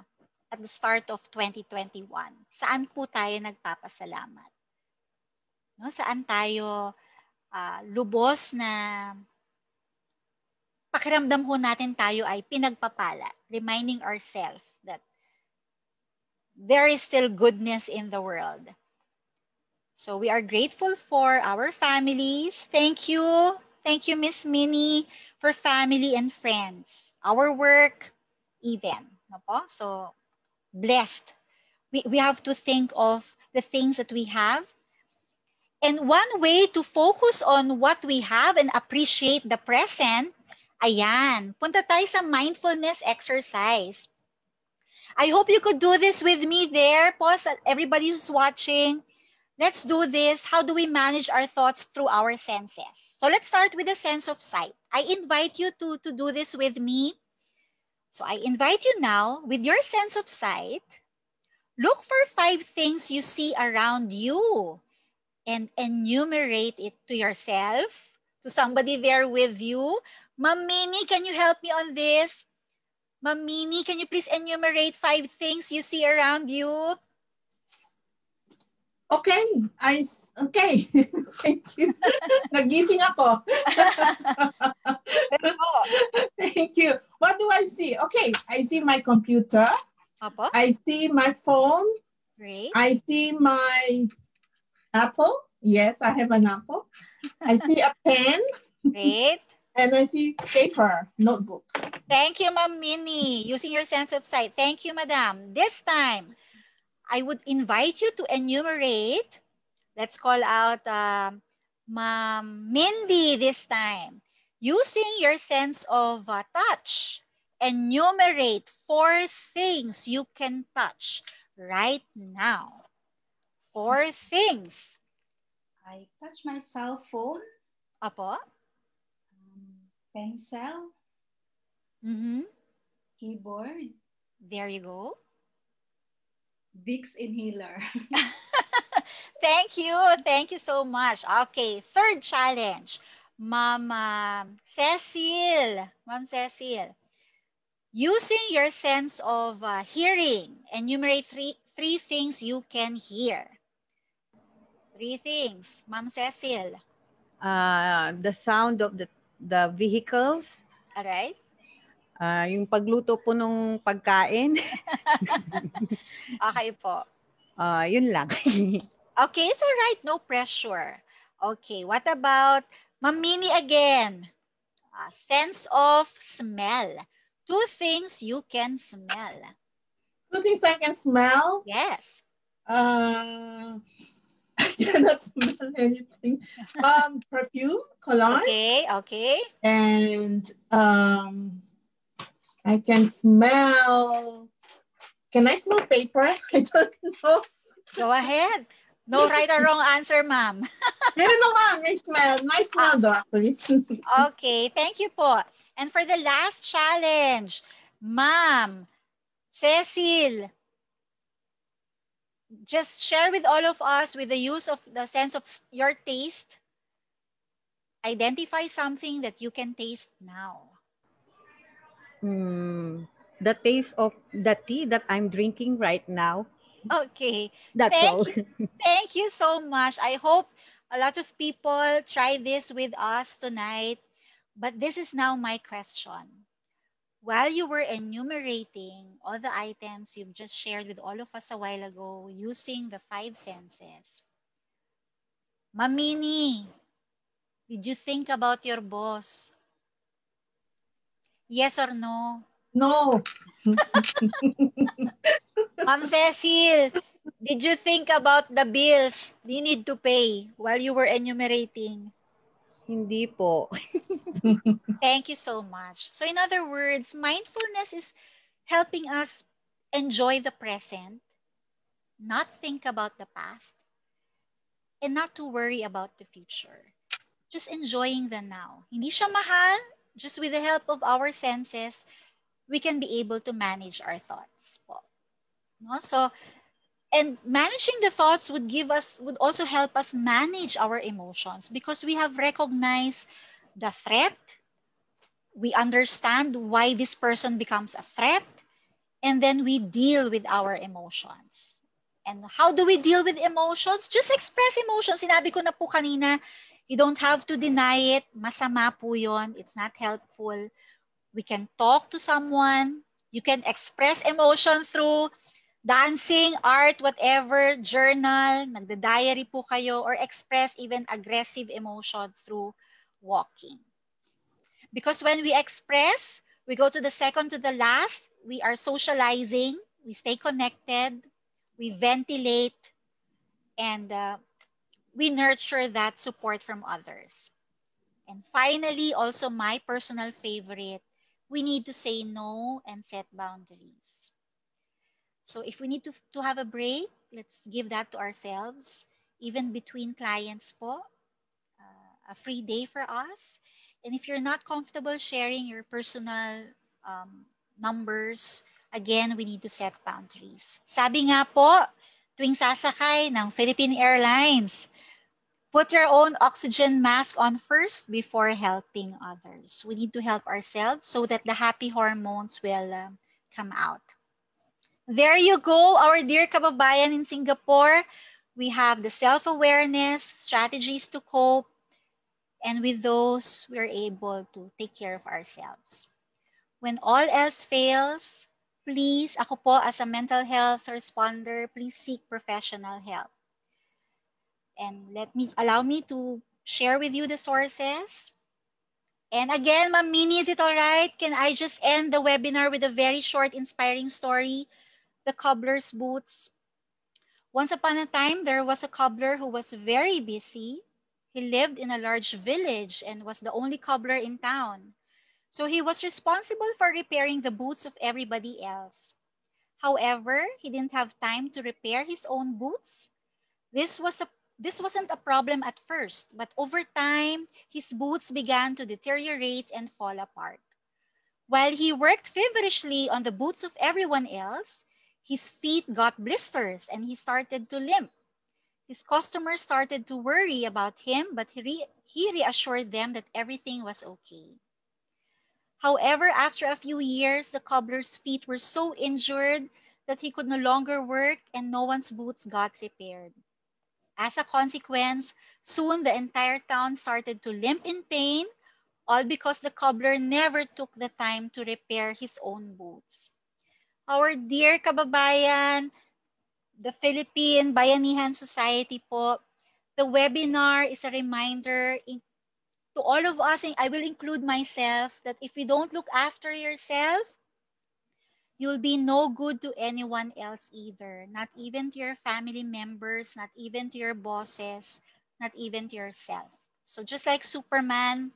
D: At the start of 2021, saan po tayo nagpapasalamat? No? Saan tayo lubos na pakiramdam ho natin tayo ay pinagpapala, reminding ourselves that there is still goodness in the world. So we are grateful for our families. Thank you. Thank you, Miss Minnie, for family and friends. Our work, even. So, blessed. We have to think of the things that we have. And one way to focus on what we have and appreciate the present, ayan, punta tayo sa mindfulness exercise. I hope you could do this with me there. Pause, everybody who's watching. Let's do this. How do we manage our thoughts through our senses? So let's start with the sense of sight. I invite you to do this with me. So I invite you now, with your sense of sight, look for 5 things you see around you and enumerate it to yourself, to somebody there with you. Ma'am Minnie, can you help me on this? Ma'am Minnie, can you please enumerate 5 things you see around you?
A: Okay. Okay. Thank you. Nagising ako. Thank you. What do I see? Okay. I see my computer.
D: Apo?
A: I see my phone.
D: Great.
A: I see my apple. Yes, I have an apple. I see a pen.
D: Great.
A: And I see paper, notebook.
D: Thank you, Ma'am Minnie, using your sense of sight. Thank you, Madam. This time, I would invite you to enumerate. Let's call out Ma'am Mindy this time. Using your sense of touch, enumerate 4 things you can touch right now. 4 things.
C: I touch my cell phone,
D: Apo?
C: pencil, keyboard,
D: There you go.
C: Vicks inhaler.
D: Thank you. Thank you so much. Okay, third challenge. Mama Cecil. Ma'am Cecil. Using your sense of hearing, enumerate three things you can hear. 3 things. Ma'am Cecil.
E: The sound of the vehicles.
D: Alright?
E: Yung pagluto po nung pagkain.
D: Okay po.
E: Yun lang.
D: Okay, it's alright. No pressure. Okay, what about Ma'am Mini again? Sense of smell. 2 things you can smell.
A: 2 things I can smell.
D: Yes.
A: I cannot smell anything. Perfume, cologne.
D: Okay.
A: And I can smell. Can I smell paper? I don't know.
D: Go ahead. No right or wrong answer, ma'am.
A: Meron naman, may smell. Nice smell though, actually.
D: Okay, thank you po. And for the last challenge, ma'am, Cecil, just share with all of us with the use of the sense of your taste. Identify something that you can taste now.
E: The taste of the tea that I'm drinking right now.
D: Okay.
E: That's all.
D: Thank you so much. I hope a lot of people try this with us tonight. But this is now my question. While you were enumerating all the items you've just shared with all of us a while ago using the 5 senses, Mamini, did you think about your boss? Yes or no?
A: No.
D: Ma'am Cecil, did you think about the bills you need to pay while you were enumerating?
E: Hindi po.
D: Thank you so much. So in other words, mindfulness is helping us enjoy the present, not think about the past, and not to worry about the future. Just enjoying the now. Hindi siya mahal. Just with the help of our senses, we can be able to manage our thoughts po. No? So, and managing the thoughts would also help us manage our emotions because we have recognized the threat. We understand why this person becomes a threat, and then we deal with our emotions. And how do we deal with emotions? Just express emotions. Sinabi ko na po kanina, you don't have to deny it. Masama po yun. It's not helpful. We can talk to someone. You can express emotion through dancing, art, whatever, journal, nagda-diary po kayo, or express even aggressive emotion through walking. Because when we express, we go to the second to the last, we are socializing, we stay connected, we ventilate, and we nurture that support from others. And finally, also my personal favorite, we need to say no and set boundaries. So if we need to have a break, let's give that to ourselves. Even between clients po, a free day for us. And if you're not comfortable sharing your personal numbers, again, we need to set boundaries. Sabi nga po, tuwing sasakay ng Philippine Airlines, put your own oxygen mask on first before helping others. We need to help ourselves so that the happy hormones will come out. There you go, our dear kababayan in Singapore. We have the self-awareness, strategies to cope, and with those, we're able to take care of ourselves. When all else fails, please, ako po as a mental health responder, please seek professional help. And allow me to share with you the sources. And again, Ma'am Mini, is it all right? Can I just end the webinar with a very short, inspiring story? The cobbler's boots. Once upon a time, there was a cobbler who was very busy. He lived in a large village and was the only cobbler in town. So he was responsible for repairing the boots of everybody else. However, he didn't have time to repair his own boots. This wasn't a problem at first, but over time, his boots began to deteriorate and fall apart. While he worked feverishly on the boots of everyone else, his feet got blisters and he started to limp. His customers started to worry about him, but he reassured them that everything was okay. However, after a few years, the cobbler's feet were so injured that he could no longer work and no one's boots got repaired. As a consequence, soon the entire town started to limp in pain, all because the cobbler never took the time to repair his own boots. Our dear kababayan, the Philippine Bayanihan Society po, the webinar is a reminder to all of us, and I will include myself, that if you don't look after yourself, you'll be no good to anyone else either. Not even to your family members, not even to your bosses, not even to yourself. So just like Superman,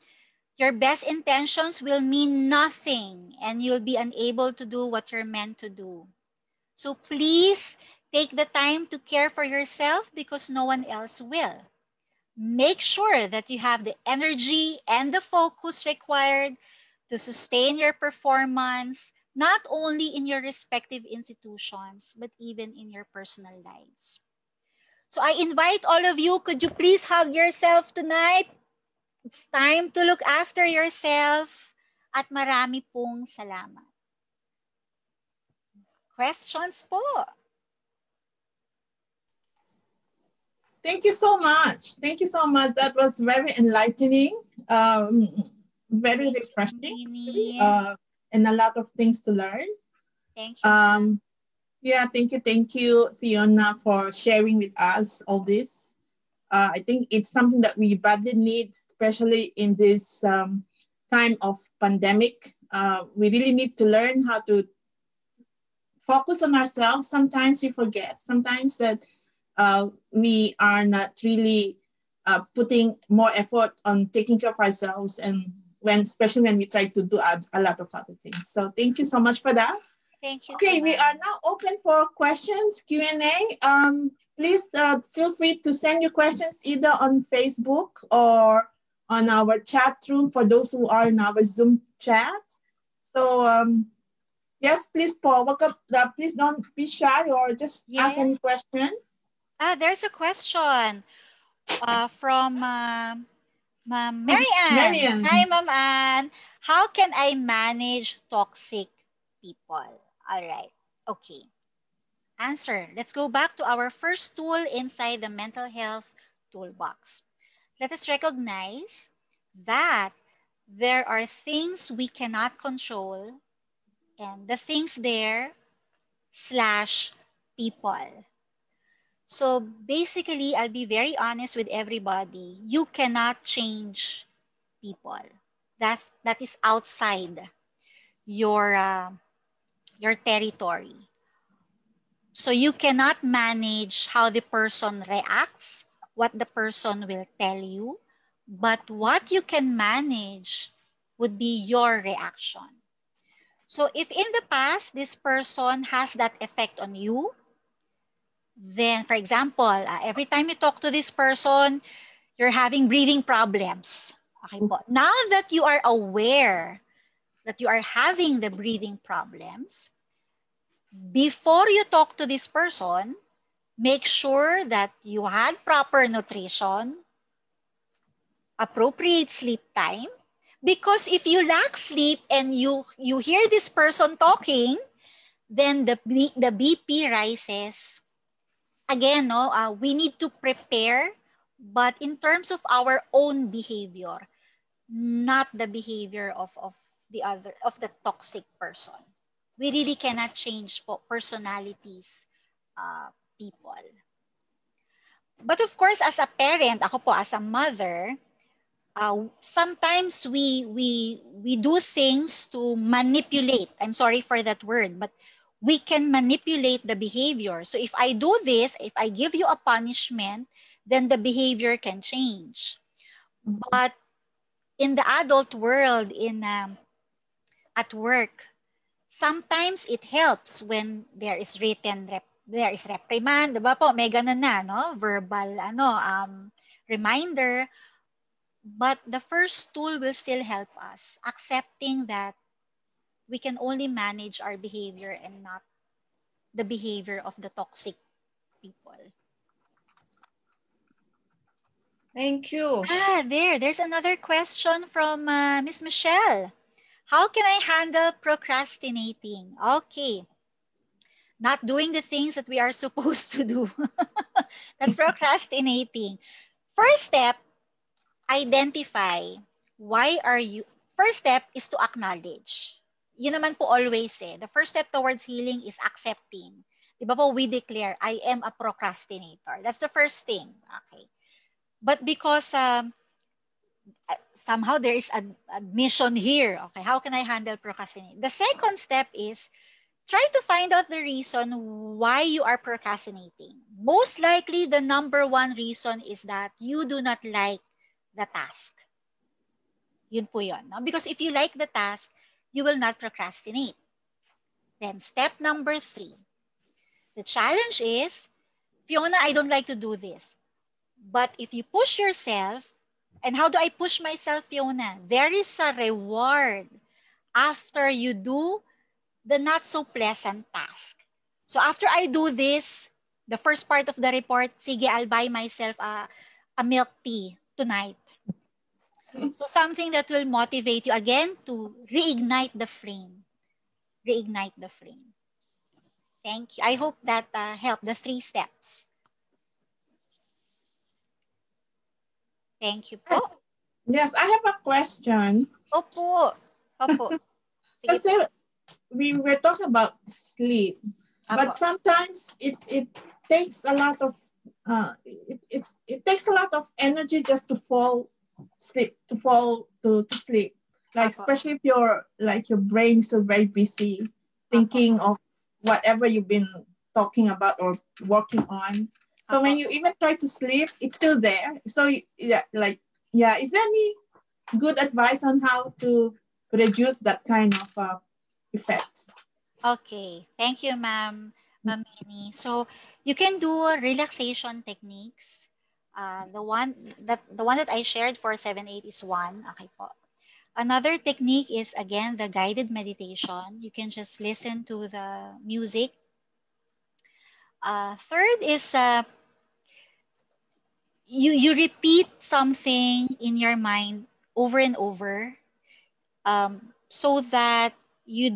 D: your best intentions will mean nothing and you'll be unable to do what you're meant to do. So please take the time to care for yourself because no one else will. Make sure that you have the energy and the focus required to sustain your performance, not only in your respective institutions, but even in your personal lives. So I invite all of you, could you please hug yourself tonight? It's time to look after yourself at marami pong salamat. Questions po?
A: Thank you so much. Thank you so much. That was very enlightening, very refreshing, and a lot of things to learn.
D: Thank you.
A: Yeah, thank you, Fiona, for sharing with us all this. I think it's something that we badly need, especially in this time of pandemic. We really need to learn how to focus on ourselves. Sometimes we forget. Sometimes that we are not really putting more effort on taking care of ourselves, and especially when we try to do a lot of other things. So thank you so much for that.
D: Thank you.
A: Okay, we are now open for questions, Q&A. Please feel free to send your questions either on Facebook or on our chat room for those who are in our Zoom chat. So yes, please, Paul, welcome. Please don't be shy or just ask any question.
D: There's a question from Marianne.
A: Marianne.
D: Hi, Ma'am Anne. How can I manage toxic people? All right. Okay. Answer. Let's go back to our first tool inside the mental health toolbox. Let us recognize that there are things we cannot control, and the things there / people. So basically, I'll be very honest with everybody. You cannot change people. That is outside your territory. So you cannot manage how the person reacts, what the person will tell you, but what you can manage would be your reaction. So if in the past, this person has that effect on you, then, for example, every time you talk to this person, you're having breathing problems. Okay po. Now that you are aware that you are having the breathing problems, before you talk to this person, make sure that you had proper nutrition, appropriate sleep time, because if you lack sleep and you hear this person talking, then the BP rises. Again, we need to prepare, but in terms of our own behavior, not the behavior of the toxic person. We really cannot change personalities, people. But of course, as a parent, ako po as a mother, sometimes we do things to manipulate. I'm sorry for that word, but we can manipulate the behavior. So if I do this, if I give you a punishment, then the behavior can change. But in the adult world, at work, sometimes it helps when there is there is reprimand, 'di ba po? May ganun na, no? Verbal reminder. But the first tool will still help us, accepting that we can only manage our behavior and not the behavior of the toxic people.
C: Thank you.
D: There's another question from Miss Michelle. How can I handle procrastinating? Okay. Not doing the things that we are supposed to do. That's procrastinating. First step, identify why are you. First step is to acknowledge. Yun naman po always The first step towards healing is accepting. Di ba po, we declare, I am a procrastinator. That's the first thing. Okay. But because somehow there is admission here. Okay, how can I handle procrastinating? The second step is try to find out the reason why you are procrastinating. Most likely, the number one reason is that you do not like the task. Yun po yun. No? Because if you like the task, you will not procrastinate. Then step number 3. The challenge is, Fiona, I don't like to do this. But if you push yourself, and how do I push myself, Fiona? There is a reward after you do the not so pleasant task. So after I do this, the first part of the report, sige, I'll buy myself a milk tea tonight. So something that will motivate you again to reignite the flame. Reignite the flame. Thank you. I hope that helped, the 3 steps. Thank you po.
A: Yes, I have a question.
D: Opo. Sige.
A: Kasi we were talking about sleep, but sometimes it takes a lot of it takes a lot of energy just to fall to sleep. Like especially if your brain is so very busy thinking of whatever you've been talking about or working on. So when you even try to sleep, it's still there. So is there any good advice on how to reduce that kind of effect?
D: Okay, thank you, Ma'am Minnie. So you can do relaxation techniques. The one that I shared for 7-8 is one. Okay po. Another technique is again the guided meditation. You can just listen to the music. Third is you repeat something in your mind over and over, so that it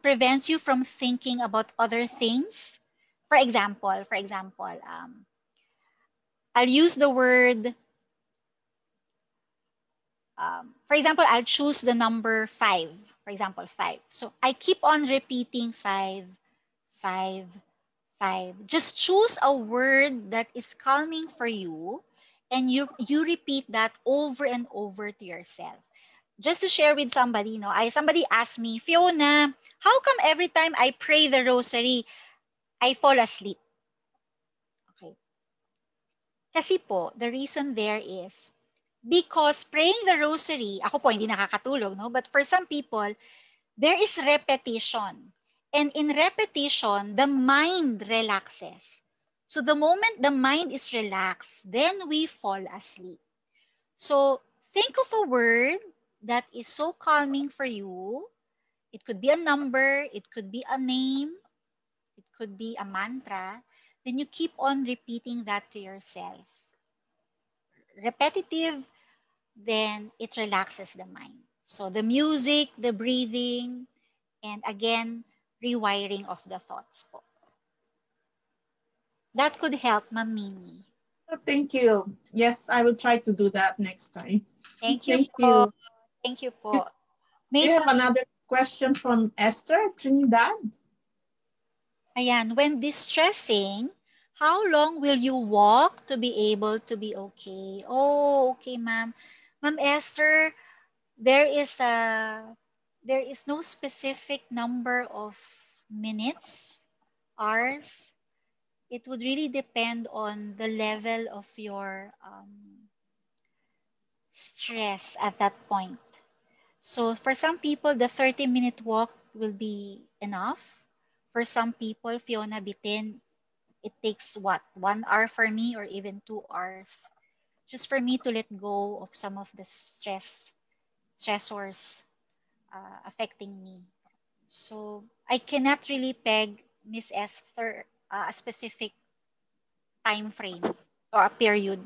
D: prevents you from thinking about other things. For example, I'll use the word, I'll choose the number 5. For example, 5. So I keep on repeating 5, 5, 5. Just choose a word that is calming for you, and you repeat that over and over to yourself. Just to share with somebody, somebody asked me, Fiona, how come every time I pray the rosary, I fall asleep? Okay. Kasi po, the reason there is because praying the rosary, ako po hindi nakakatulog, no? But for some people, there is repetition. And in repetition, the mind relaxes. So the moment the mind is relaxed, then we fall asleep. So think of a word that is so calming for you. It could be a number, it could be a name, it could be a mantra. Then you keep on repeating that to yourself. Repetitive, then it relaxes the mind. So the music, the breathing, and again, rewiring of the thoughts po. That could help, Ma'am Minnie.
A: Thank you. Yes, I will try to do that next time.
D: Thank you po. Thank you po.
A: We have another question from Esther, Trinidad.
D: Ayan, when distressing, how long will you walk to be able to be okay? Oh, okay, ma'am. Ma'am Esther, there is no specific number of minutes, hours. it would really depend on the level of your stress at that point. So for some people, the 30-minute walk will be enough. For some people, Fiona Bitin, it takes what, 1 hour for me or even 2 hours, just for me to let go of some of the stressors affecting me. So I cannot really peg Miss Esther a specific time frame or a period.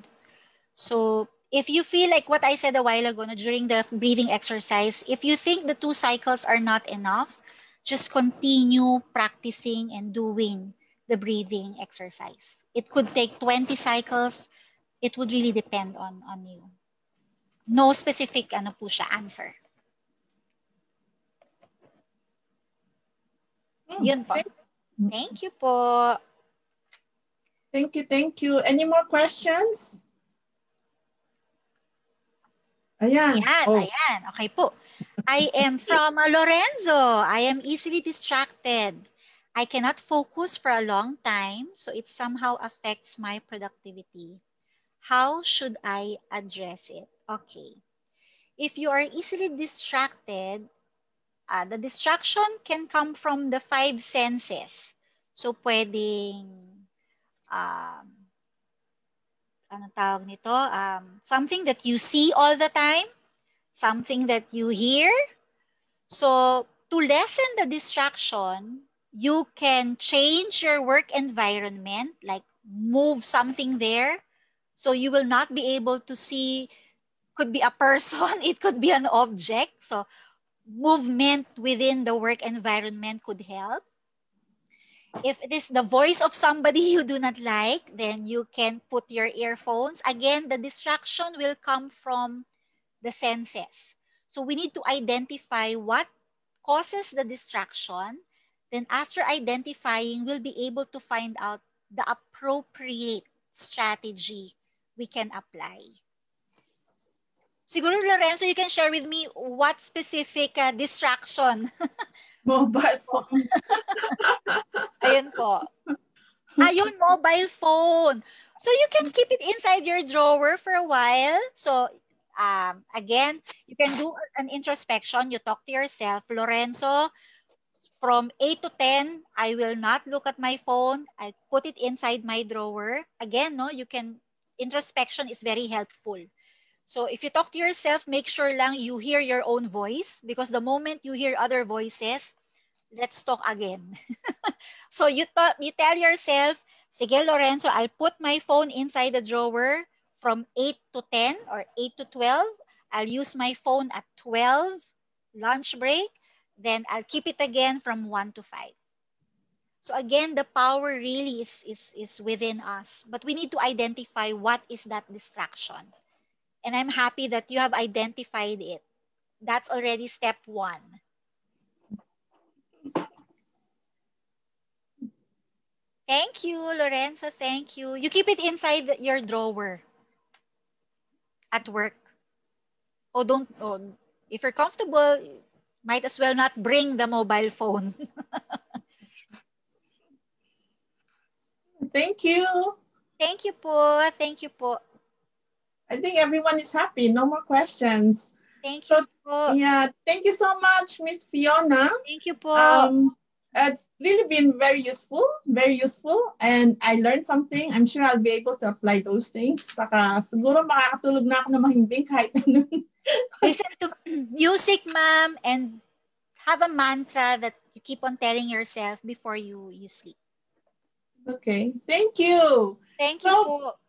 D: So if you feel like what I said a while ago during the breathing exercise, if you think the 2 cycles are not enough, just continue practicing and doing the breathing exercise. It could take 20 cycles. It would really depend on you. No specific answer. Yun po. Thank you po.
A: Thank you. Any more questions? Ayan.
D: Ayan. Okay po. I am from Lorenzo. I am easily distracted. I cannot focus for a long time, so it somehow affects my productivity. How should I address it? Okay. If you are easily distracted, the distraction can come from the 5 senses. So pwedeng anong tawag nito? Something that you see all the time, something that you hear. So to lessen the distraction, you can change your work environment, like move something there. So you will not be able to see, could be a person, it could be an object. So movement within the work environment could help. If it is the voice of somebody you do not like, then you can put your earphones. Again, the distraction will come from the senses. So we need to identify what causes the distraction. Then after identifying, we'll be able to find out the appropriate strategy we can apply. Siguro, Lorenzo, you can share with me what specific distraction.
A: Mobile phone.
D: Ayun po. Ayun, mobile phone. So you can keep it inside your drawer for a while. So again, you can do an introspection. You talk to yourself, Lorenzo, from 8 to 10, I will not look at my phone. I put it inside my drawer. Again, no, you can, introspection is very helpful. So if you talk to yourself, make sure lang you hear your own voice, because the moment you hear other voices, let's talk again. So you tell yourself, sige Lorenzo, I'll put my phone inside the drawer from 8 to 10 or 8 to 12. I'll use my phone at 12, lunch break. Then I'll keep it again from 1 to 5. So again, the power really is within us. But we need to identify what is that distraction. And I'm happy that you have identified it. That's already step 1. Thank you, Lorenzo. Thank you. You keep it inside your drawer at work. If you're comfortable, might as well not bring the mobile phone.
A: Thank you.
D: Thank you po. Thank you po.
A: I think everyone is happy. No more questions.
D: Thank you po.
A: Yeah, thank you so much, Miss Fiona.
D: Thank you po.
A: It's really been very useful, and I learned something. I'm sure I'll be able to apply those things. Saka siguro makakatulog na ako na mahimbing kahit ano.
D: Listen to music, ma'am, and have a mantra that you keep on telling yourself before you sleep.
A: Okay, thank you.
D: Thank you po.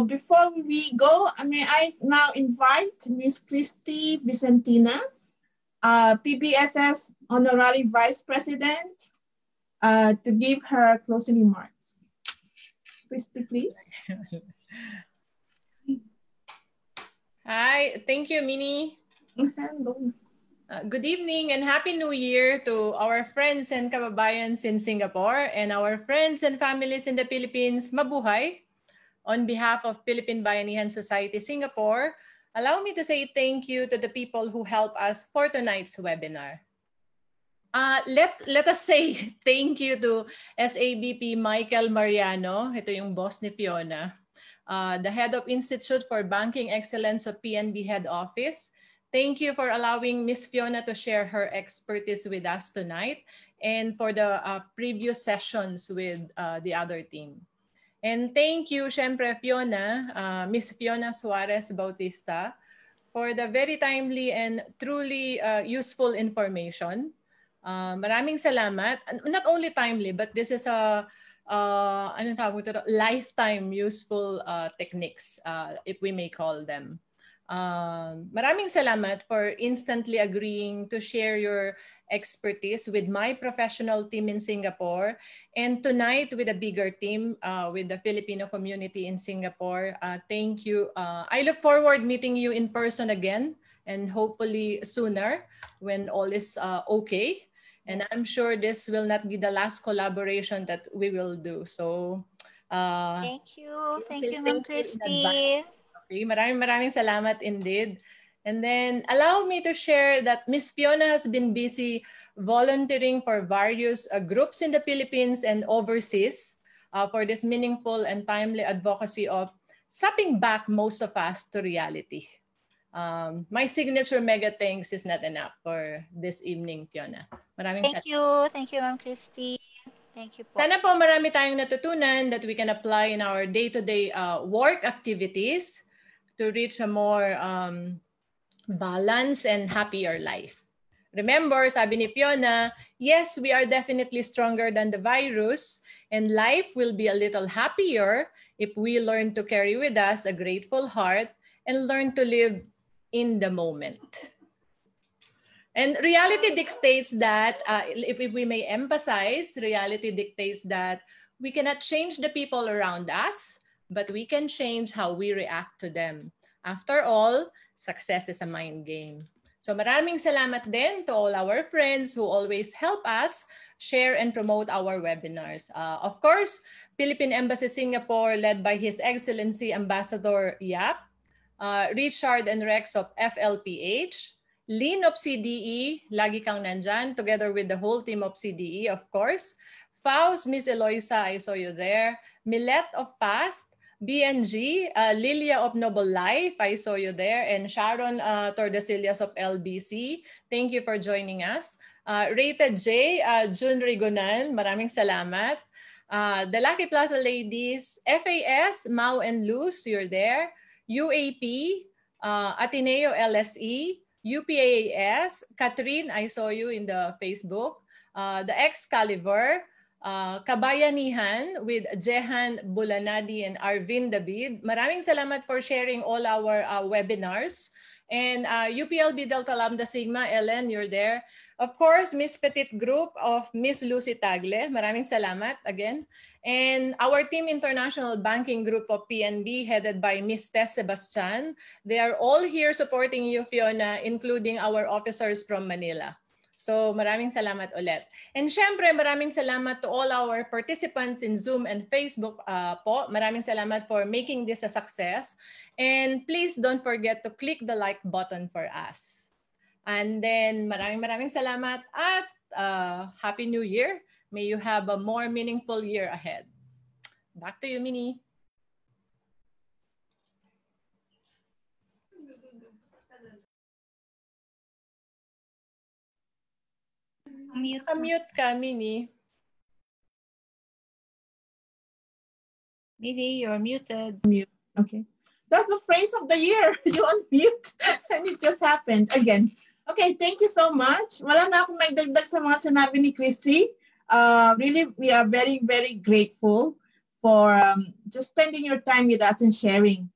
A: Before we go, may I now invite Miss Christy Vicentina, PBSS Honorary Vice President, to give her closing remarks. Christy, please.
F: Hi, thank you, Minnie.
A: Hello.
F: Good evening and Happy New Year to our friends and kababayans in Singapore and our friends and families in the Philippines. Mabuhay! On behalf of Philippine Bayanihan Society Singapore, allow me to say thank you to the people who helped us for tonight's webinar. Let us say thank you to SABP Michael Mariano. Ito yung boss ni Fiona. The head of Institute for Banking Excellence of PNB Head Office. Thank you for allowing Miss Fiona to share her expertise with us tonight and for the previous sessions with the other team. And thank you, syempre, Fiona, Miss Fiona Suarez Bautista, for the very timely and truly useful information. Maraming salamat. Not only timely, but this is a anong tawag ito? Lifetime useful techniques, if we may call them. Maraming salamat for instantly agreeing to share your expertise with my professional team in Singapore and tonight with a bigger team with the Filipino community in Singapore. Thank you. I look forward meeting you in person again and hopefully sooner when all is okay. And I'm sure this will not be the last collaboration that we will do. So,
D: thank you. Thank you, Ma'am Christy.
F: Okay, maraming salamat indeed. And then allow me to share that Miss Fiona has been busy volunteering for various groups in the Philippines and overseas for this meaningful and timely advocacy of sapping back most of us to reality. My signature mega thanks is not enough for this evening, Fiona.
D: Thank you. Thank you, Ma'am Christy. Thank you po.
F: Sana po marami tayong natutunan that we can apply in our day-to-day work activities to reach a more balanced and happier life. Remember, sabi ni Fiona, yes, we are definitely stronger than the virus and life will be a little happier if we learn to carry with us a grateful heart and learn to live in the moment. And reality dictates that, if we may emphasize, reality dictates that we cannot change the people around us, but we can change how we react to them. After all, success is a mind game. So maraming salamat din to all our friends who always help us share and promote our webinars. Of course, Philippine Embassy Singapore led by His Excellency Ambassador Yap, Richard and Rex of FLPH, Lynn of CDE, lagi kang nandyan, together with the whole team of CDE, of course. Faust, Miss Eloisa, I saw you there. Millet of FAST, BNG, Lilia of Noble Life, I saw you there. And Sharon Tordesillas of LBC, thank you for joining us. Rated J, June Rigonan, maraming salamat. The Lucky Plaza Ladies, FAS, Mau and Luz, you're there. UAP, Ateneo LSE, UPAS, Catherine, I saw you in the Facebook, the Excalibur, Kabayanihan with Jehan Bulanadi and Arvin David. Maraming salamat for sharing all our webinars. And UPLB Delta Lambda Sigma, Ellen, you're there. Of course, Miss Petit Group of Miss Lucy Tagle. Maraming salamat again. And our Team International Banking Group of PNB headed by Miss Tess Sebastian. They are all here supporting you, Fiona, including our officers from Manila. So maraming salamat ulit. And syempre, maraming salamat to all our participants in Zoom and Facebook po. Maraming salamat for making this a success. And please don't forget to click the like button for us. And then maraming salamat at Happy New Year. May you have a more meaningful year ahead. Back to you, Minnie. Mute ka, Minnie.
C: Minnie, you're muted.
A: Mute. Okay. That's the phrase of the year. You unmute and it just happened again. Okay, thank you so much. Wala na akong magdagdag sa mga sinabi ni Christy. Really, we are very, very grateful for just spending your time with us and sharing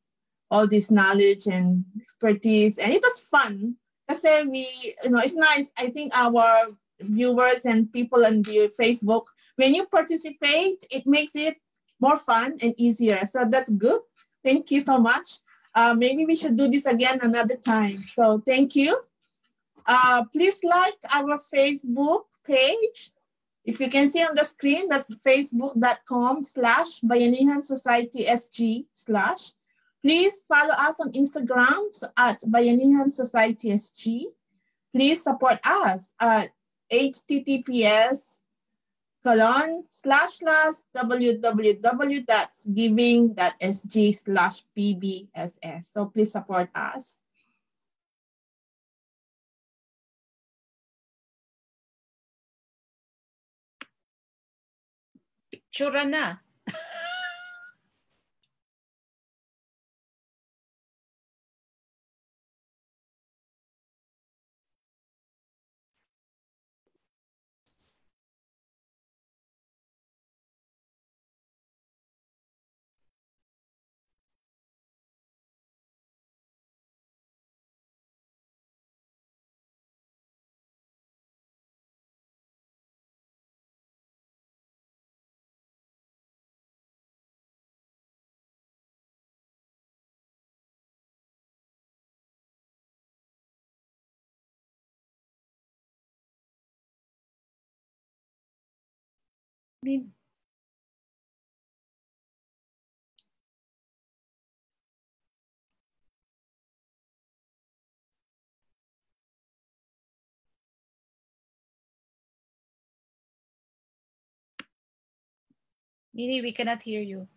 A: all this knowledge and expertise. And it was fun. Kasi it's nice. I think our viewers and people on the Facebook, when you participate, it makes it more fun and easier. So that's good. Thank you so much. Maybe we should do this again another time. So thank you. Please like our Facebook page. If you can see on the screen, that's facebook.com/Bayanihan Society SG/. Please follow us on Instagram at Bayanihan Society SG. Please support us at https://www.giving.sg/PBSS. So please support us.
C: Picture na. Nini, we cannot hear you.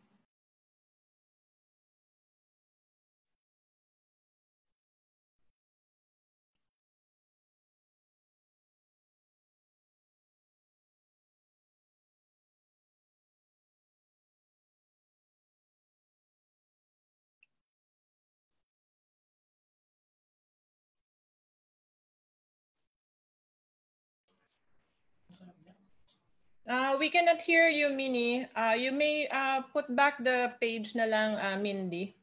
F: We cannot hear you, Minnie. You may put back the page na lang, Mindy.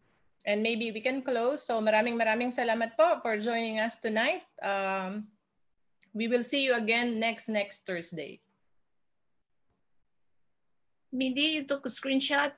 F: And maybe we can close. So maraming salamat po for joining us tonight. We will see you again next Thursday.
C: Mindy, you took a screenshot.